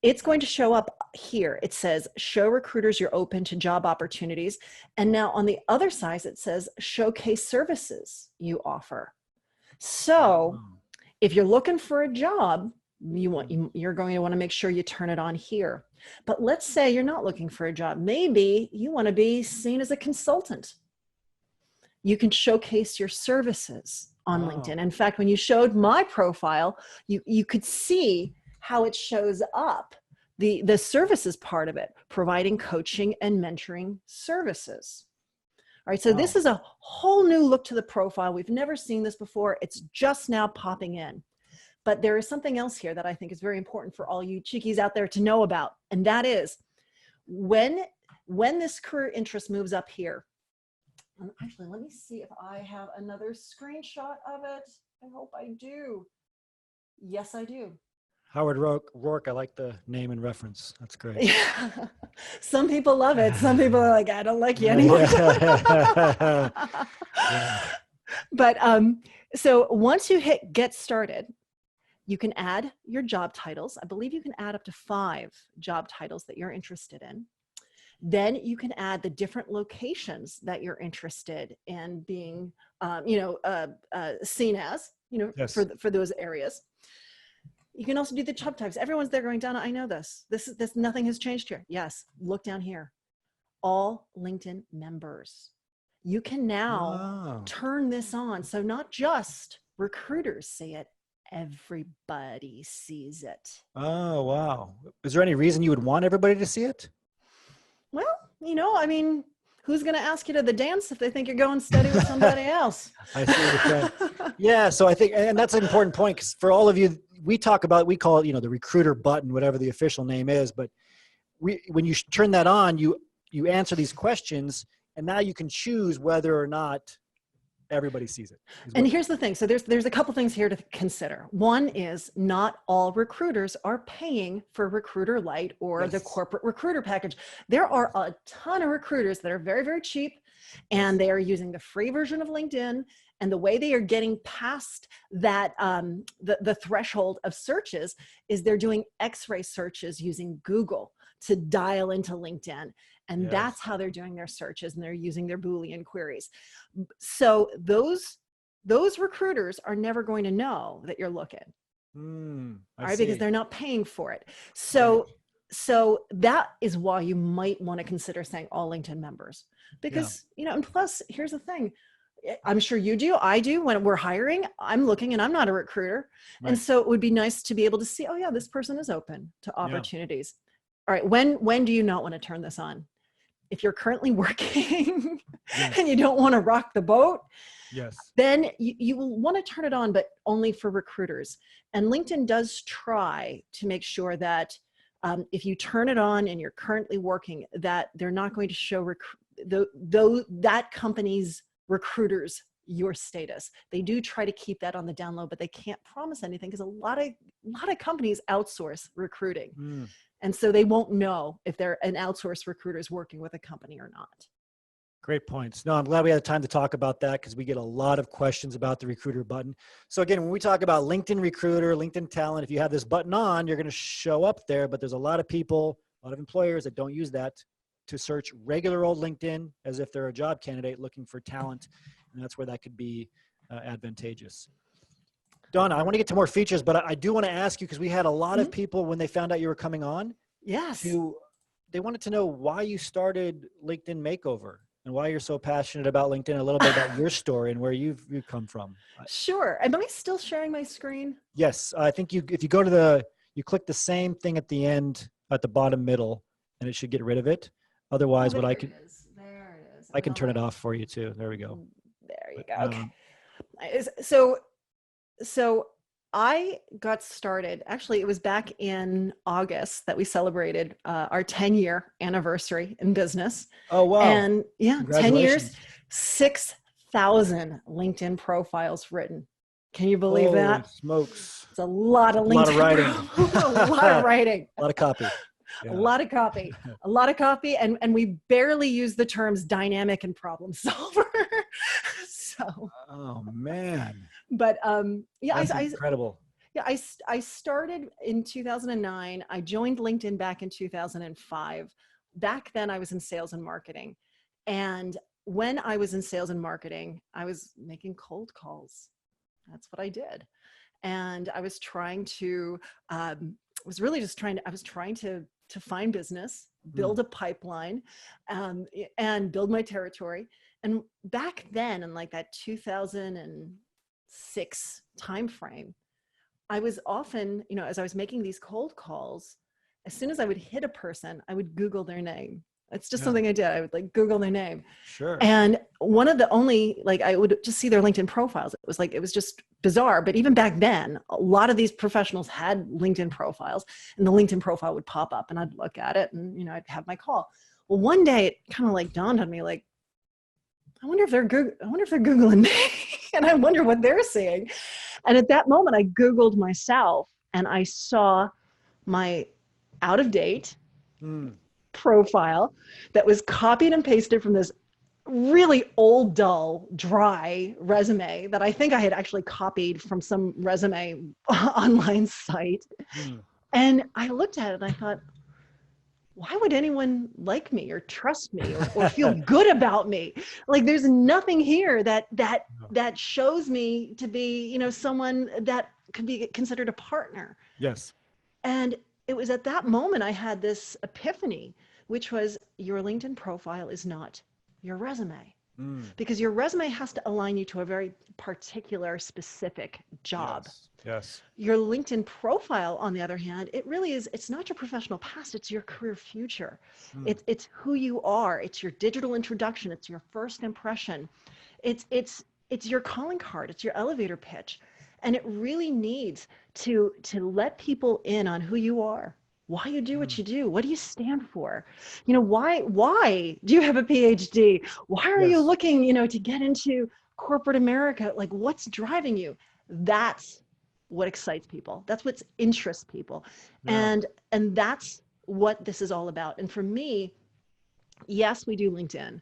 It's going to show up here. It says, show recruiters you're open to job opportunities. And now on the other side, it says, showcase services you offer. So if you're looking for a job, you're going to want to make sure you turn it on here. But let's say you're not looking for a job. Maybe you want to be seen as a consultant. You can showcase your services on LinkedIn. In fact, when you showed my profile, you could see how it shows up, the services part of it, providing coaching and mentoring services. All right, so this is a whole new look to the profile. We've never seen this before. It's just now popping in. But there is something else here that I think is very important for all you cheekies out there to know about. And that is when this career interest moves up here. Actually, let me see if I have another screenshot of it. I hope I do. Yes, I do. Howard Rourke, I like the name and reference. That's great. Yeah. Some people love it. Some people are like, I don't like you anymore. Yeah. But so once you hit get started, you can add your job titles. I believe you can add up to 5 job titles that you're interested in. Then you can add the different locations that you're interested in being, seen as, Yes. for those areas. You can also do the job types. Everyone's there going, Donna, I know this. This nothing has changed here. Yes, look down here. All LinkedIn members. You can now turn this on. So not just recruiters see it, everybody sees it. Oh, wow. Is there any reason you would want everybody to see it? Well, who's going to ask you to the dance if they think you're going steady with somebody else? I see what you're saying. Yeah, so I think, and that's an important point, because for all of you, we call it, the recruiter button, whatever the official name is. But when you turn that on, you answer these questions, and now you can choose whether or not everybody sees it. And here's the thing. So there's a couple things here to consider. One is not all recruiters are paying for Recruiter Lite or the corporate recruiter package. There are a ton of recruiters that are very, very cheap, and they are using the free version of LinkedIn. And the way they are getting past that, the threshold of searches is they're doing X-ray searches using Google to dial into LinkedIn. And that's how they're doing their searches, and they're using their Boolean queries. So those recruiters are never going to know that you're looking, because they're not paying for it. So that is why you might want to consider saying all LinkedIn members, because, and plus here's the thing. I'm sure you do. I do. When we're hiring, I'm looking, and I'm not a recruiter. Right. And so it would be nice to be able to see, oh yeah, this person is open to opportunities. All right. When do you not want to turn this on? If you're currently working and you don't want to rock the boat, then you will want to turn it on, but only for recruiters. And LinkedIn does try to make sure that if you turn it on and you're currently working, that they're not going to show that company's recruiters your status. They do try to keep that on the down low, but they can't promise anything, because a lot of companies outsource recruiting. And so they won't know if they're an outsourced recruiter is working with a company or not. Great points. No, I'm glad we had time to talk about that, because we get a lot of questions about the recruiter button. So again, when we talk about LinkedIn Recruiter, LinkedIn Talent, if you have this button on, you're going to show up there, but there's a lot of people, a lot of employers that don't use that to search regular old LinkedIn as if they're a job candidate looking for talent. And that's where that could be advantageous. Donna, I want to get to more features, but I do want to ask you, because we had a lot of people when they found out you were coming on. Yes. They wanted to know why you started LinkedIn Makeover and why you're so passionate about LinkedIn, a little bit about your story and where you've come from. Sure. Am I still sharing my screen? Yes. I think if you go to you click the same thing at the end, at the bottom middle, and it should get rid of it. Otherwise, there it is. I can turn it off for you too. There we go. There you go. Okay. So I got started, actually, it was back in August that we celebrated our 10-year anniversary in business. Oh, wow. And 10 years, 6,000 LinkedIn profiles written. Can you believe that? Smokes. It's a lot of LinkedIn. A lot of writing. A lot of writing. A lot of copy. Yeah. A lot of copy. And we barely use the terms dynamic and problem solver. So. Oh, man. But yeah, That's incredible. yeah, I started in 2009. I joined LinkedIn back in 2005. Back then I was in sales and marketing. And when I was in sales and marketing, I was making cold calls. That's what I did. And I was trying to, was really just trying to, I was trying to find business, build a pipeline, and build my territory. And back then, in like that 2006 timeframe, I was often, you know, as I was making these cold calls, as soon as I would hit a person, I would Google their name. It's just something I did. I would like Google their name. Sure. And one of the only, like, I would just see their LinkedIn profiles. It was like, it was just bizarre. But even back then, a lot of these professionals had LinkedIn profiles, and the LinkedIn profile would pop up and I'd look at it and, you know, I'd have my call. Well, one day it kind of like dawned on me, like, I wonder if they're Googling me and I wonder what they're seeing. And at that moment I Googled myself and I saw my out of date profile that was copied and pasted from this really old, dull, dry resume that I think I had actually copied from some resume online site. And I looked at it and I thought, why would anyone like me or trust me or feel good about me? Like, there's nothing here that shows me to be, you know, someone that could be considered a partner. Yes. And it was at that moment I had this epiphany, which was, your LinkedIn profile is not your resume. Because your resume has to align you to a very particular, specific job. Yes. Your LinkedIn profile, on the other hand, it really is, it's not your professional past, it's your career future. It's who you are. It's your digital introduction. It's your first impression. It's your calling card. It's your elevator pitch. And it really needs to let people in on who you are, why you do what you do. What do you stand for? You know, why do you have a PhD? Why are you looking, you know, to get into corporate America? Like, what's driving you? That's what excites people. That's what interests people. And that's what this is all about. And for me, yes, we do LinkedIn,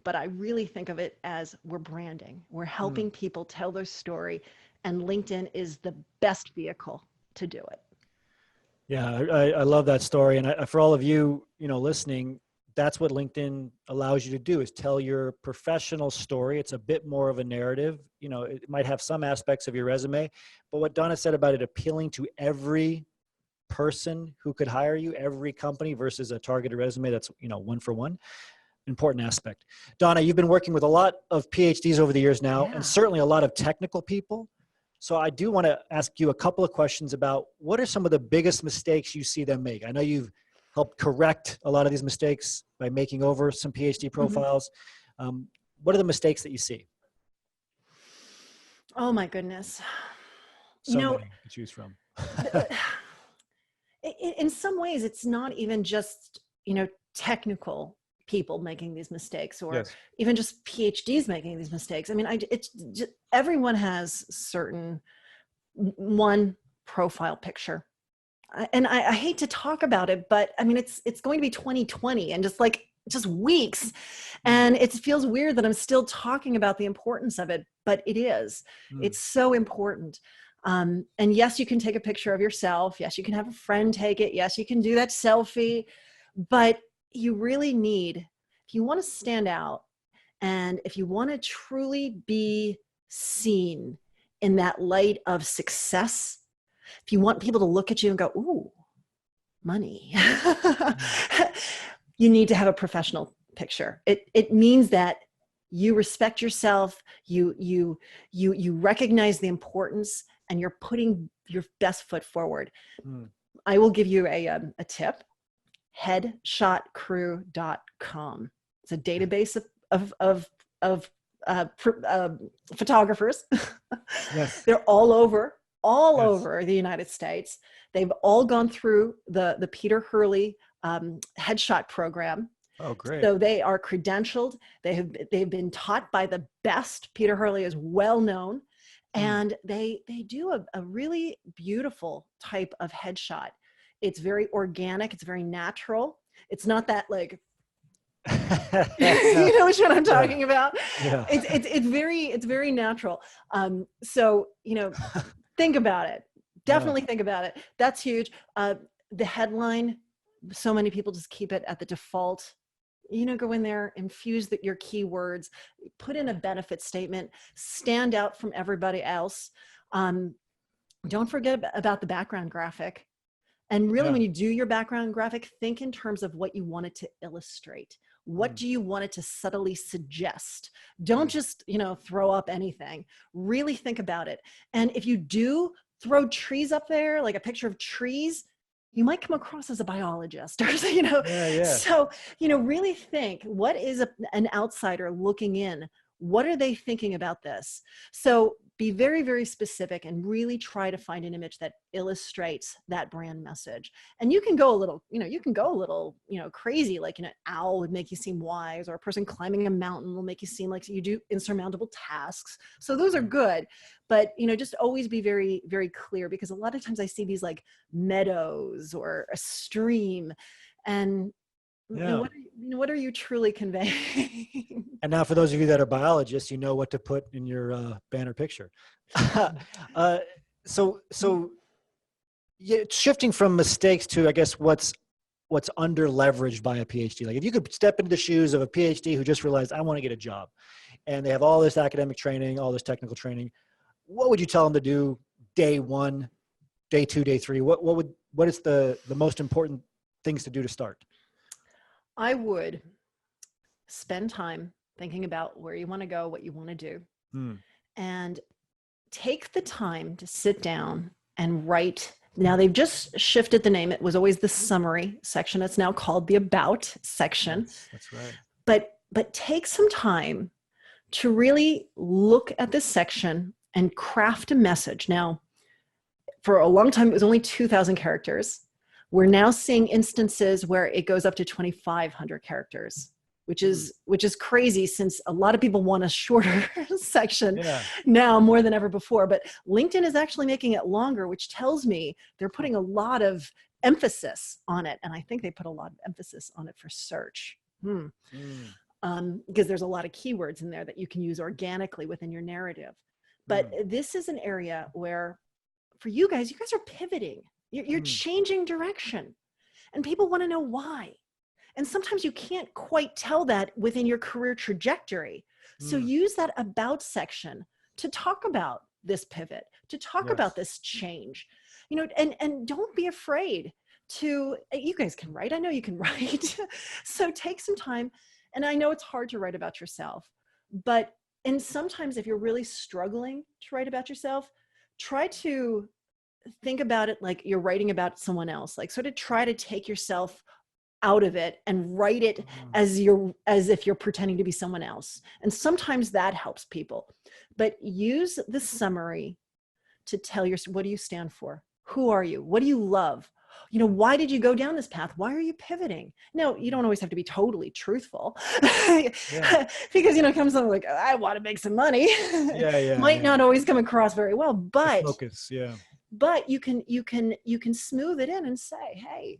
but I really think of it as we're branding. We're helping people tell their story, and LinkedIn is the best vehicle to do it. Yeah, I love that story. And for all of you, you know, listening, that's what LinkedIn allows you to do, is tell your professional story. It's a bit more of a narrative. You know, it might have some aspects of your resume, but what Donna said about it appealing to every person who could hire you, every company, versus a targeted resume that's, you know, one for one, important aspect. Donna, you've been working with a lot of PhDs over the years now, and certainly a lot of technical people. So I do want to ask you a couple of questions about what are some of the biggest mistakes you see them make? I know you've helped correct a lot of these mistakes by making over some PhD profiles. What are the mistakes that you see? Oh my goodness. So many to choose from. In some ways, it's not even just, you know, technical people making these mistakes, or even just PhDs making these mistakes. I mean, it's just, everyone has certain one profile picture. And I hate to talk about it, but I mean, it's going to be 2020 and just weeks. And it feels weird that I'm still talking about the importance of it, but it is. It's so important. And yes, you can take a picture of yourself. Yes, you can have a friend take it. Yes, you can do that selfie, but you really need, if you want to stand out and if you want to truly be seen in that light of success, if you want people to look at you and go, ooh, money, you need to have a professional picture. It means that you respect yourself, you recognize the importance, and you're putting your best foot forward. I will give you a tip. Headshotcrew.com. It's a database of photographers. They're all over the United States. They've all gone through the Peter Hurley headshot program. Oh, great. So they are credentialed. They've been taught by the best. Peter Hurley is well known, and they do a really beautiful type of headshot. It's very organic. It's very natural. It's not that like You know which one I'm talking about? Yeah. It's very natural. So, think about it. Definitely think about it. That's huge. The headline, so many people just keep it at the default. Go in there, infuse your keywords, put in a benefit statement, stand out from everybody else. Don't forget about the background graphic. And really, when you do your background graphic, think in terms of what you want it to illustrate. What do you want it to subtly suggest? Don't just, throw up anything. Really think about it. And if you do throw trees up there, like a picture of trees, you might come across as a biologist or, So, really think, what is an outsider looking in? What are they thinking about this? So be very, very specific and really try to find an image that illustrates that brand message. And you can go a little, crazy, like, an owl would make you seem wise, or a person climbing a mountain will make you seem like you do insurmountable tasks. So those are good, but, just always be very, very clear, because a lot of times I see these like meadows or a stream, and what are you truly conveying? And now for those of you that are biologists, you know what to put in your banner picture. So shifting from mistakes to, I guess, what's under leveraged by a PhD. Like, if you could step into the shoes of a PhD who just realized, I want to get a job, and they have all this academic training, all this technical training, what would you tell them to do day 1, day 2, day 3? What is the most important things to do to start? I would spend time thinking about where you want to go, what you want to do, and take the time to sit down and write. Now, they've just shifted the name. It was always the summary section. It's now called the about section. That's right. But take some time to really look at this section and craft a message. Now, for a long time, it was only 2,000 characters. We're now seeing instances where it goes up to 2,500 characters, which is crazy, since a lot of people want a shorter section now more than ever before. But LinkedIn is actually making it longer, which tells me they're putting a lot of emphasis on it. And I think they put a lot of emphasis on it for search. Because there's a lot of keywords in there that you can use organically within your narrative. But this is an area where, for you guys are pivoting. You're changing direction, and people want to know why. And sometimes you can't quite tell that within your career trajectory. So use that about section to talk about this pivot, to talk about this change, and don't be afraid to, you guys can write. I know you can write. So take some time. And I know it's hard to write about yourself, and sometimes if you're really struggling to write about yourself, try to think about it like you're writing about someone else. Like, sort of try to take yourself out of it and write it as if you're pretending to be someone else. And sometimes that helps people. But use the summary to tell what do you stand for? Who are you? What do you love? Why did you go down this path? Why are you pivoting? No, you don't always have to be totally truthful. Because, it comes on like, I want to make some money. Might not always come across very well, but focus. But you can smooth it in and say, hey,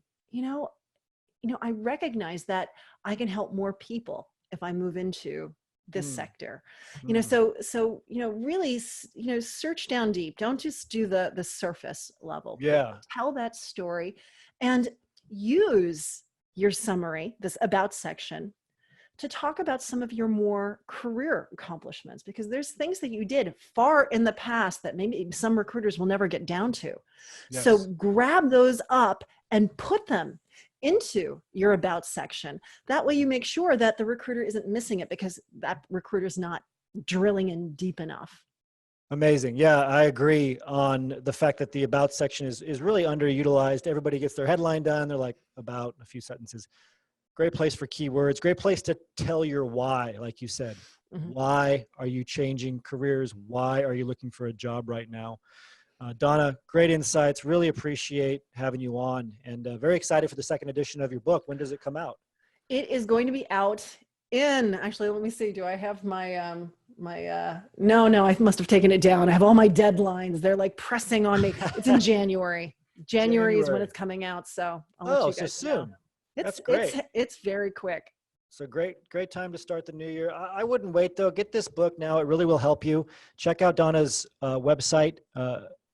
I recognize that I can help more people if I move into this sector. So really, search down deep. Don't just do the surface level. Tell that story, and use your summary, this about section, to talk about some of your more career accomplishments, because there's things that you did far in the past that maybe some recruiters will never get down to. So grab those up and put them into your about section. That way you make sure that the recruiter isn't missing it because that recruiter's not drilling in deep enough. Amazing. Yeah, I agree on the fact that the about section is really underutilized. Everybody gets their headline done. They're like, about a few sentences. Great place for keywords, great place to tell your why, like you said. Why are you changing careers? Why are you looking for a job right now? Donna, great insights. Really appreciate having you on, and very excited for the second edition of your book. When does it come out? It is going to be out in, actually, let me see. Do I have my, no, I must have taken it down. I have all my deadlines. They're like pressing on me. It's in January. January is when it's coming out. So I'll let you guys know. Soon. That's great. It's very quick. So great time to start the new year. I wouldn't wait though. Get this book now. It really will help you. Check out Donna's website,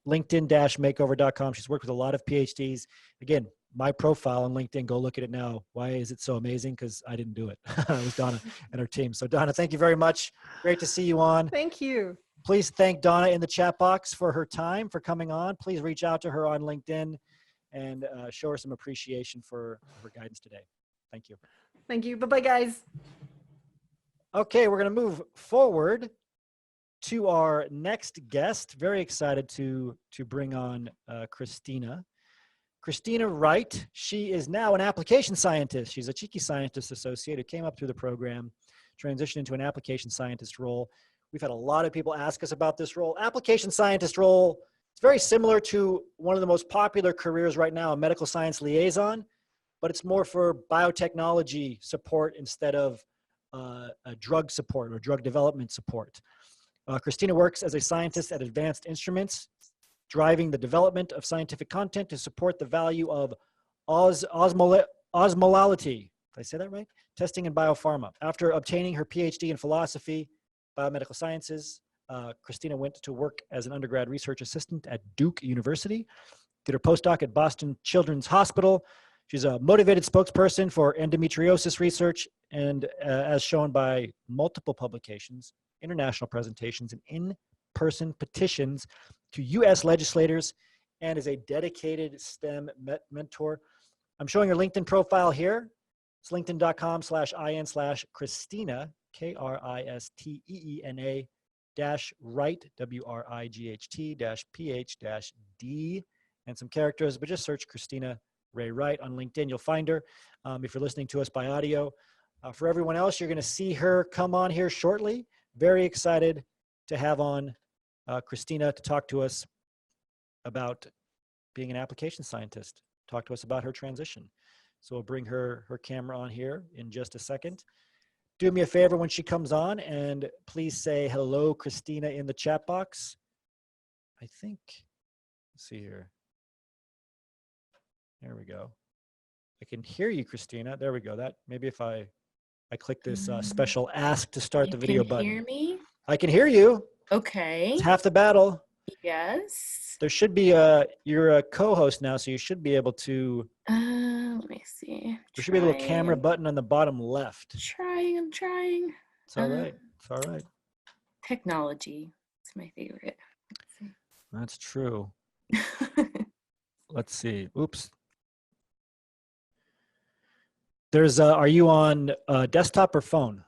linkedin-makeover.com. She's worked with a lot of PhDs. Again, my profile on LinkedIn, go look at it now. Why is it so amazing? Because I didn't do it. It was Donna and her team. So Donna, thank you very much. Great to see you on. Thank you. Please thank Donna in the chat box for her time, for coming on. Please reach out to her on LinkedIn and show her some appreciation for her guidance today. Thank you. Thank you. Bye-bye, guys. Okay, we're going to move forward to our next guest. Very excited to bring on Kristeena. Kristeena Wright. She is now an application scientist. She's a cheeky scientist associate who came up through the program, transitioned into an application scientist role. We've had a lot of people ask us about this role. Application scientist role, it's very similar to one of the most popular careers right now, a medical science liaison, but it's more for biotechnology support instead of a drug support or drug development support. Kristeena works as a scientist at Advanced Instruments, driving the development of scientific content to support the value of osmolality. Did I say that right? Testing in biopharma. After obtaining her PhD in philosophy, biomedical sciences, Kristeena went to work as an undergrad research assistant at Duke University, did her postdoc at Boston Children's Hospital. She's a motivated spokesperson for endometriosis research and as shown by multiple publications, international presentations, and in-person petitions to U.S. legislators, and is a dedicated STEM mentor. I'm showing her LinkedIn profile here. It's linkedin.com/in/Kristeena, Kristeena -Wright, WRIGHT-PH-D, and some characters, but just search Kristeena Ray Wright on LinkedIn. You'll find her if you're listening to us by audio. For everyone else, you're going to see her come on here shortly. Very excited to have on Kristeena to talk to us about being an application scientist, talk to us about her transition. So we'll bring her camera on here in just a second. Do me a favor when she comes on and please say hello, Kristeena, in the chat box. I think, let's see here. There we go. I can hear you, Kristeena. There we go. That maybe if I click this special ask to start the video button. You can hear me? I can hear you. Okay. It's half the battle. Yes. There should be you're a co-host now, so you should be able to. Let me see. There should be a little camera button on the bottom left. I'm trying. It's all right. It's all right. Technology. It's my favorite. That's true. Let's see. Oops. There's are you on desktop or phone?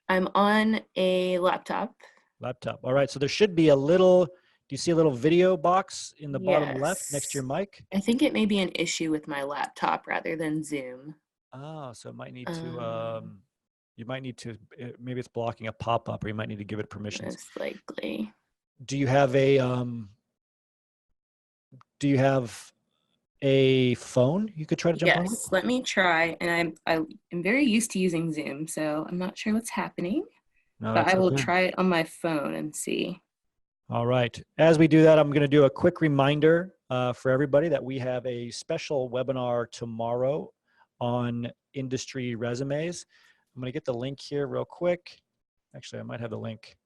I'm on a laptop. Laptop. All right. So there should be a little, do you see a little video box in the bottom left next to your mic? I think it may be an issue with my laptop rather than Zoom. Oh, so it might need to, you might need to, maybe it's blocking a pop-up, or you might need to give it permissions. Most likely. Do you have a phone you could try to jump on? Yes, let me try. And I'm very used to using Zoom, so I'm not sure what's happening. No, but I will try it on my phone and see. All right. As we do that, I'm going to do a quick reminder for everybody that we have a special webinar tomorrow on industry resumes. I'm going to get the link here real quick. Actually, I might have the link.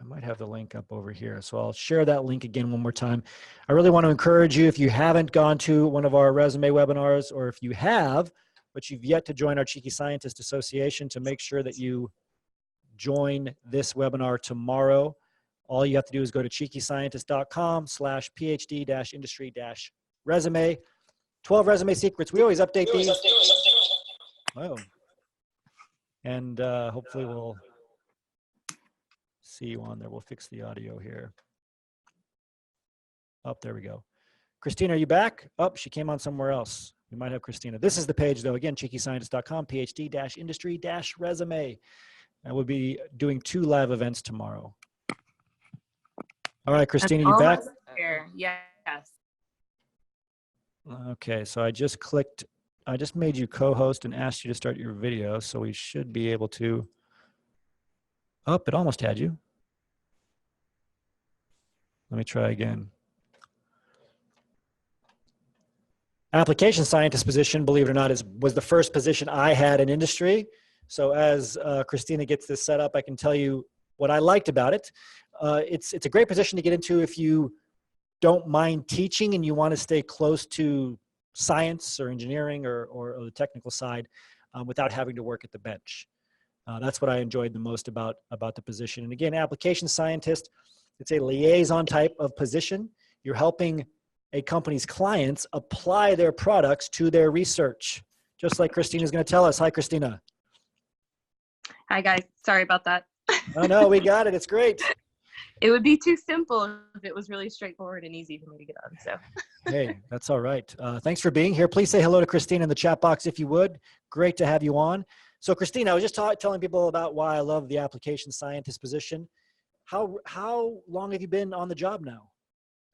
I might have the link up over here. So I'll share that link again one more time. I really want to encourage you, if you haven't gone to one of our resume webinars, or if you have, but you've yet to join our Cheeky Scientist Association, to make sure that you join this webinar tomorrow. All you have to do is go to cheekyScientist.com/PhD-industry-resume. 12 resume secrets. We always update these. Oh. And hopefully we'll see you on there. We'll fix the audio here. Oh, there we go. Kristeena, are you back? Oh, she came on somewhere else. We might have Kristeena. This is the page, though. Again, cheekyscientist.com, PhD-industry-resume. And we'll be doing 2 live events tomorrow. All right, Kristeena, you back? Here. Yes. Okay, so I just made you co-host and asked you to start your video, so we should be able to. Oh, it almost had you. Let me try again. Application scientist position, believe it or not, was the first position I had in industry. So as Kristeena gets this set up, I can tell you what I liked about it. It's a great position to get into if you don't mind teaching and you want to stay close to science or engineering or the technical side without having to work at the bench. That's what I enjoyed the most about the position. And again, application scientist, it's a liaison type of position. You're helping a company's clients apply their products to their research, just like Kristeena is going to tell us. Hi, Kristeena. Hi guys, sorry about that. Oh, no, we got it. It's great. It would be too simple if it was really straightforward and easy for me to get on. So, Hey, that's all right. Thanks for being here. Please say hello to Kristeena in the chat box if you would. Great to have you on. So, Kristeena, I was just telling people about why I love the application scientist position. How long have you been on the job now?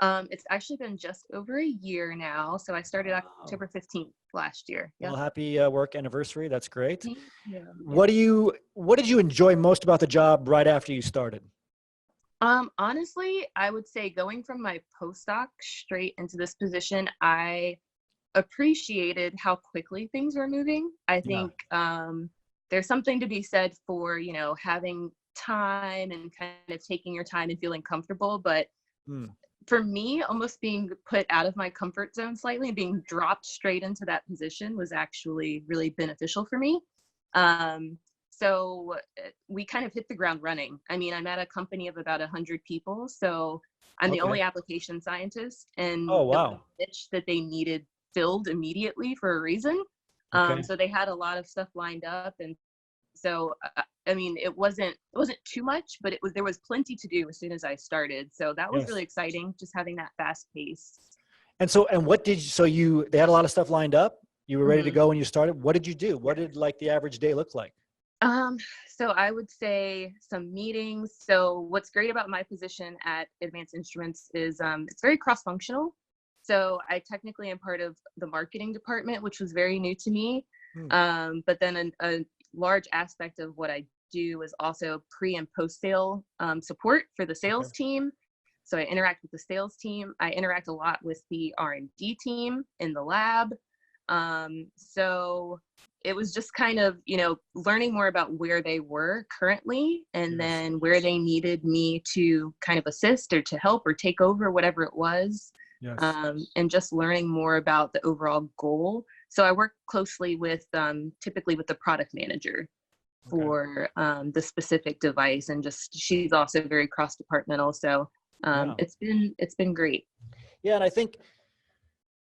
it's actually been just over a year now. So I started October 15th last year. Yeah. Well, happy work anniversary. That's great. Yeah. What did you enjoy most about the job right after you started? Honestly, I would say going from my postdoc straight into this position, I appreciated how quickly things were moving. I think there's something to be said for, having time and kind of taking your time and feeling comfortable. But for me, almost being put out of my comfort zone slightly and being dropped straight into that position was actually really beneficial for me. So we kind of hit the ground running. I mean, I'm at a company of about 100 people, so I'm the only application scientist, and oh, wow. the niche that they needed filled immediately for a reason. So they had a lot of stuff lined up, and so I mean, it wasn't too much, but there was plenty to do as soon as I started. So that was really exciting, just having that fast pace. And so, they had a lot of stuff lined up. You were ready to go when you started. What did you do? What did the average day look like? So I would say some meetings. So what's great about my position at Advanced Instruments is it's very cross-functional. So I technically am part of the marketing department, which was very new to me. But then a large aspect of what I do is also pre and post-sale support for the sales team. So I interact with the sales team. I interact a lot with the R&D team in the lab. So it was just kind of, learning more about where they were currently and then where they needed me to kind of assist or to help or take over, whatever it was. And just learning more about the overall goal. So I work closely with, typically with the product manager for the specific device, and she's also very cross-departmental. So it's been great. Yeah, and I think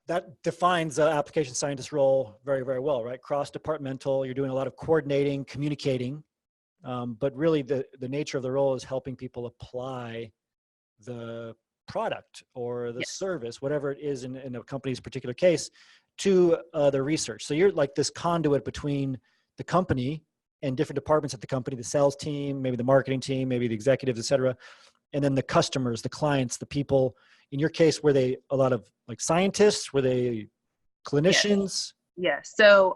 that defines the application scientist role very, very well, right? Cross-departmental, you're doing a lot of coordinating, communicating, but really the nature of the role is helping people apply the product or the service, whatever it is in a company's particular case, to the research. So you're like this conduit between the company and different departments at the company, the sales team, maybe the marketing team, maybe the executives, et cetera, and then the customers, the clients, the people. In your case, were they a lot of like scientists? Were they clinicians? Yes. So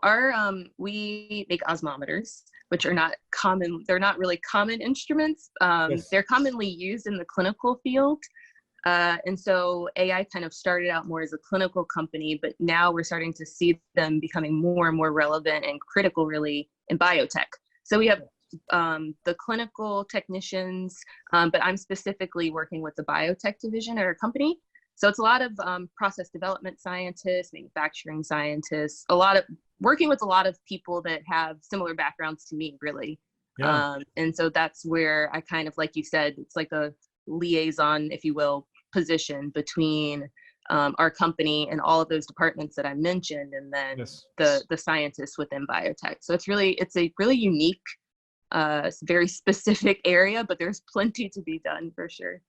we make osmometers, which are not common. They're not really common instruments. They're commonly used in the clinical field. And so AI kind of started out more as a clinical company, but now we're starting to see them becoming more and more relevant and critical really in biotech. So we have the clinical technicians, but I'm specifically working with the biotech division at our company. So it's a lot of process development scientists, manufacturing scientists, working with a lot of people that have similar backgrounds to me, really. And so that's where I kind of, like you said, it's like a liaison, if you will, position between our company and all of those departments that I mentioned, and then the scientists within biotech. So it's a really unique, very specific area, but there's plenty to be done for sure.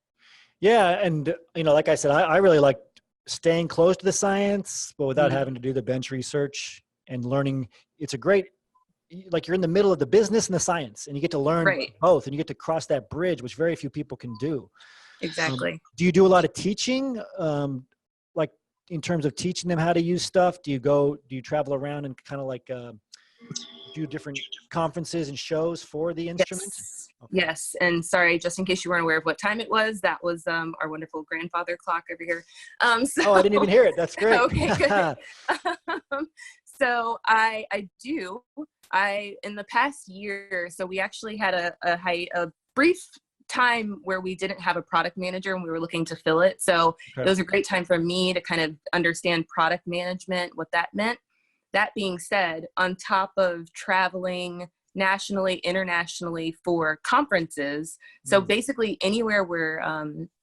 Yeah, and like I said, I really like staying close to the science, but without having to do the bench research and learning. It's a great, like you're in the middle of the business and the science, and you get to learn both, and you get to cross that bridge, which very few people can do. Exactly. Do you do a lot of teaching, like in terms of teaching them how to use stuff? Do you travel around and kind of like do different conferences and shows for the instrument? Okay. Yes, and sorry, just in case you weren't aware of what time it was, that was our wonderful grandfather clock over here. Oh, I didn't even hear it. That's great. Okay, good. So I in the past year, so we actually had a brief time where we didn't have a product manager and we were looking to fill it. So Okay. it was a great time for me to kind of understand product management, what that meant. That being said, on top of traveling nationally, internationally for conferences, so basically anywhere where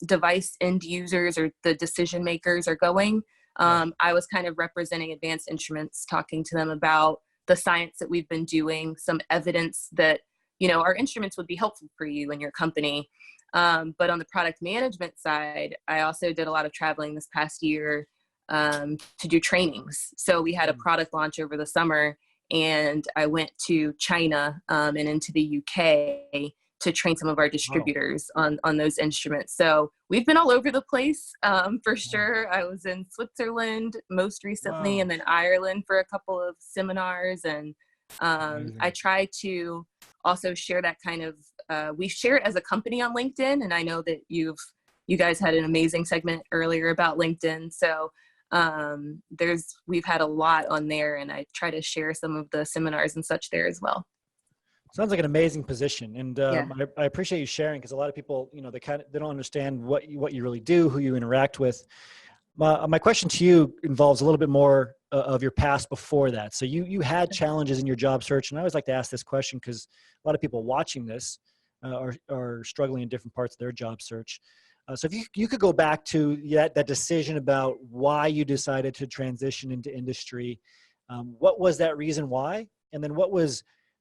device end users or the decision makers are going, I was kind of representing Advanced Instruments, talking to them about the science that we've been doing, some evidence that, you know, our instruments would be helpful for you and your company. But on the product management side, I also did a lot of traveling this past year to do trainings. So we had a product launch over the summer, and I went to China and into the UK to train some of our distributors on those instruments. So we've been all over the place for sure. I was in Switzerland most recently, and then Ireland for a couple of seminars. And I try to also share that kind of, we share it as a company on LinkedIn. And I know that you guys had an amazing segment earlier about LinkedIn. So we've had a lot on there, and I try to share some of the seminars and such there as well. Sounds like an amazing position. And I appreciate you sharing, because a lot of people, you know, they don't understand what you really do, who you interact with. My question to you involves a little bit more of your past before that. So you had challenges in your job search, and I always like to ask this question because a lot of people watching this are struggling in different parts of their job search. So if you could go back to that decision about why you decided to transition into industry, what was that reason why? And then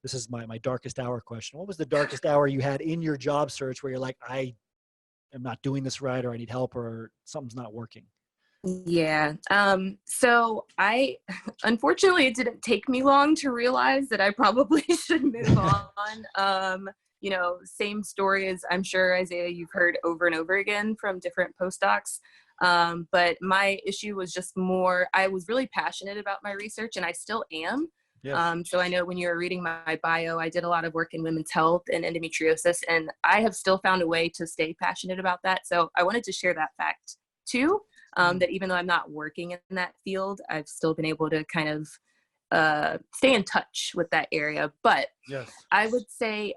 this is my darkest hour question. What was the darkest hour you had in your job search where you're like, I am not doing this right, or I need help, or something's not working? Yeah. So unfortunately, it didn't take me long to realize that I probably should move on. You know, same story as I'm sure, Isaiah, you've heard over and over again from different postdocs. But my issue was just more, I was really passionate about my research, and I still am. Yes. So I know when you were reading my bio, I did a lot of work in women's health and endometriosis, and I have still found a way to stay passionate about that. So I wanted to share that fact too, that even though I'm not working in that field, I've still been able to kind of stay in touch with that area. But yes, I would say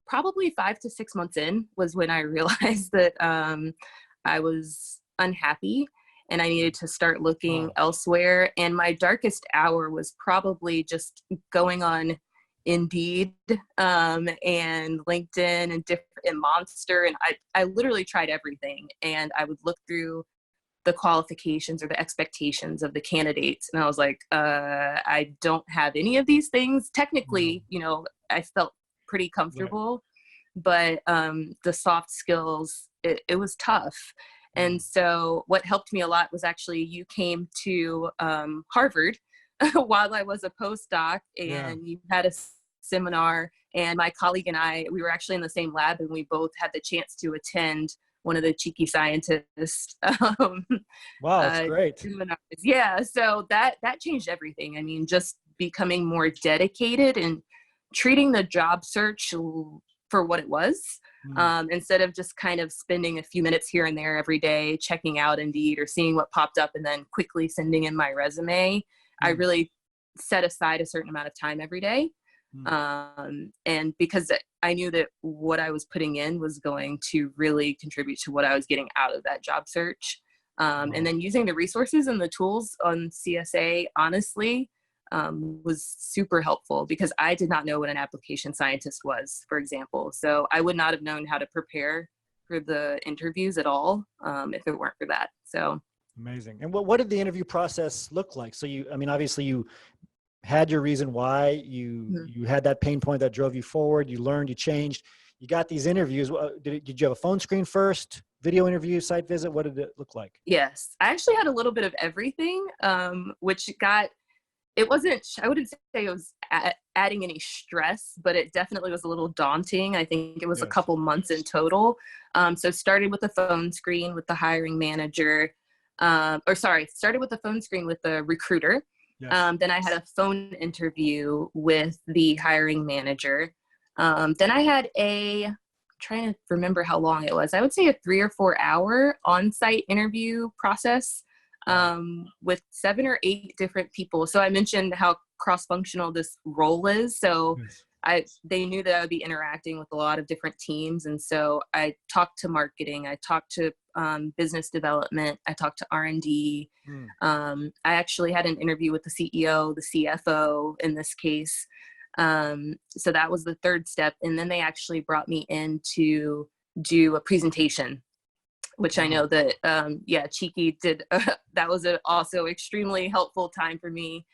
probably 5 to 6 months in was when I realized that I was unhappy and I needed to start looking elsewhere. And my darkest hour was probably just going on Indeed and LinkedIn and Monster. And I literally tried everything. And I would look through the qualifications or the expectations of the candidates. And I was like, I don't have any of these things. Technically, you know, I felt pretty comfortable, but the soft skills, it was tough. And so what helped me a lot was actually you came to Harvard while I was a postdoc, and you had a seminar, and my colleague and I, we were actually in the same lab, and we both had the chance to attend one of the cheeky scientists. Wow, that's great. Seminars. Yeah, so that changed everything. I mean, just becoming more dedicated and treating the job search for what it was, instead of just kind of spending a few minutes here and there every day, checking out Indeed or seeing what popped up and then quickly sending in my resume. I really set aside a certain amount of time every day. And because I knew that what I was putting in was going to really contribute to what I was getting out of that job search. And then using the resources and the tools on CSA, honestly, was super helpful, because I did not know what an application scientist was, for example. So I would not have known how to prepare for the interviews at all if it weren't for that. So amazing. And what did the interview process look like? So obviously you had your reason why, you had that pain point that drove you forward, you learned, you changed, you got these interviews. Did you have a phone screen first, video interview, site visit? What did it look like? Yes, I actually had a little bit of everything, which it wasn't, I wouldn't say it was adding any stress, but it definitely was a little daunting. I think it was a couple months in total. So started with a phone screen with the hiring manager, started with a phone screen with the recruiter. Yes. Then I had a phone interview with the hiring manager. Then I had trying to remember how long it was. I would say a 3 or 4 hour on-site interview process with 7 or 8 different people. So I mentioned how cross-functional this role is. So they knew that I would be interacting with a lot of different teams. And so I talked to marketing, I talked to business development, I talked to R&D. I actually had an interview with the CEO, the CFO in this case. So that was the third step. And then they actually brought me in to do a presentation, which I know that, Cheeky did. That was also extremely helpful time for me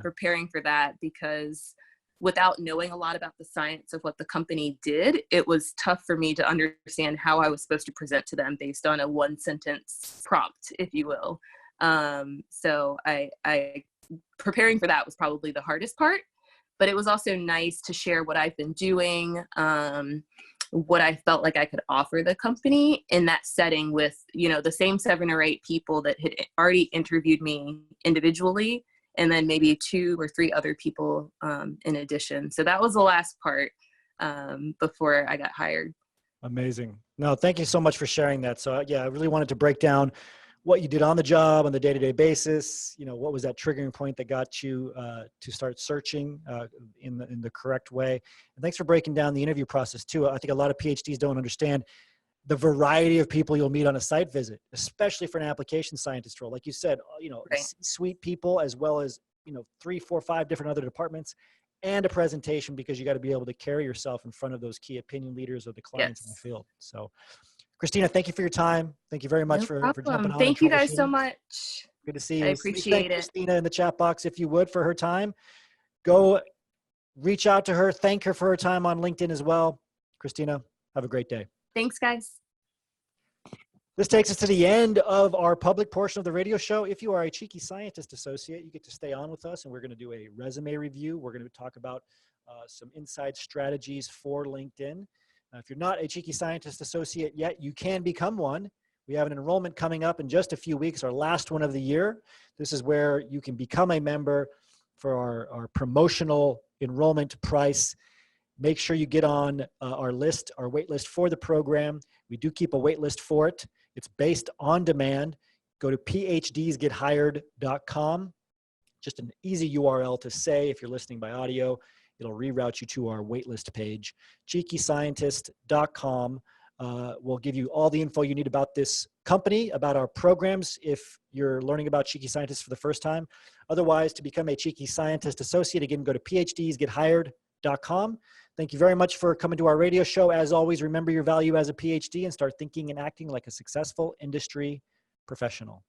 preparing for that, because without knowing a lot about the science of what the company did, it was tough for me to understand how I was supposed to present to them based on a 1-sentence prompt, if you will. So I preparing for that was probably the hardest part, but it was also nice to share what I've been doing, what I felt like I could offer the company in that setting with, the same 7 or 8 people that had already interviewed me individually, and then maybe 2 or 3 other people in addition. So that was the last part before I got hired. Amazing. No, thank you so much for sharing that. So I really wanted to break down what you did on the job on the day-to-day basis. What was that triggering point that got you to start searching in the correct way? And thanks for breaking down the interview process too. I think a lot of PhDs don't understand the variety of people you'll meet on a site visit, especially for an application scientist role. Like you said, Right. C-suite people, as well as, 3, 4, 5 different other departments, and a presentation, because you got to be able to carry yourself in front of those key opinion leaders or the clients in the field. So Kristeena, thank you for your time. Thank you very much for jumping on. Thank you guys so much. Good to see you. I appreciate it. Kristeena in the chat box, if you would, for her time. Go reach out to her. Thank her for her time on LinkedIn as well. Kristeena, have a great day. Thanks, guys. This takes us to the end of our public portion of the radio show. If you are a Cheeky Scientist Associate, you get to stay on with us, and we're going to do a resume review. We're going to talk about some inside strategies for LinkedIn. If you're not a Cheeky Scientist Associate yet, you can become one. We have an enrollment coming up in just a few weeks, our last one of the year. This is where you can become a member for our promotional enrollment price. Make sure you get on our list, our wait list for the program. We do keep a wait list for it. It's based on demand. Go to phdsgethired.com. Just an easy URL to say if you're listening by audio. It'll reroute you to our waitlist page. cheekyscientist.com will give you all the info you need about this company, about our programs, if you're learning about Cheeky Scientists for the first time. Otherwise, to become a Cheeky Scientist Associate, again, go to phdsgethired.com. Thank you very much for coming to our radio show. As always, remember your value as a PhD and start thinking and acting like a successful industry professional.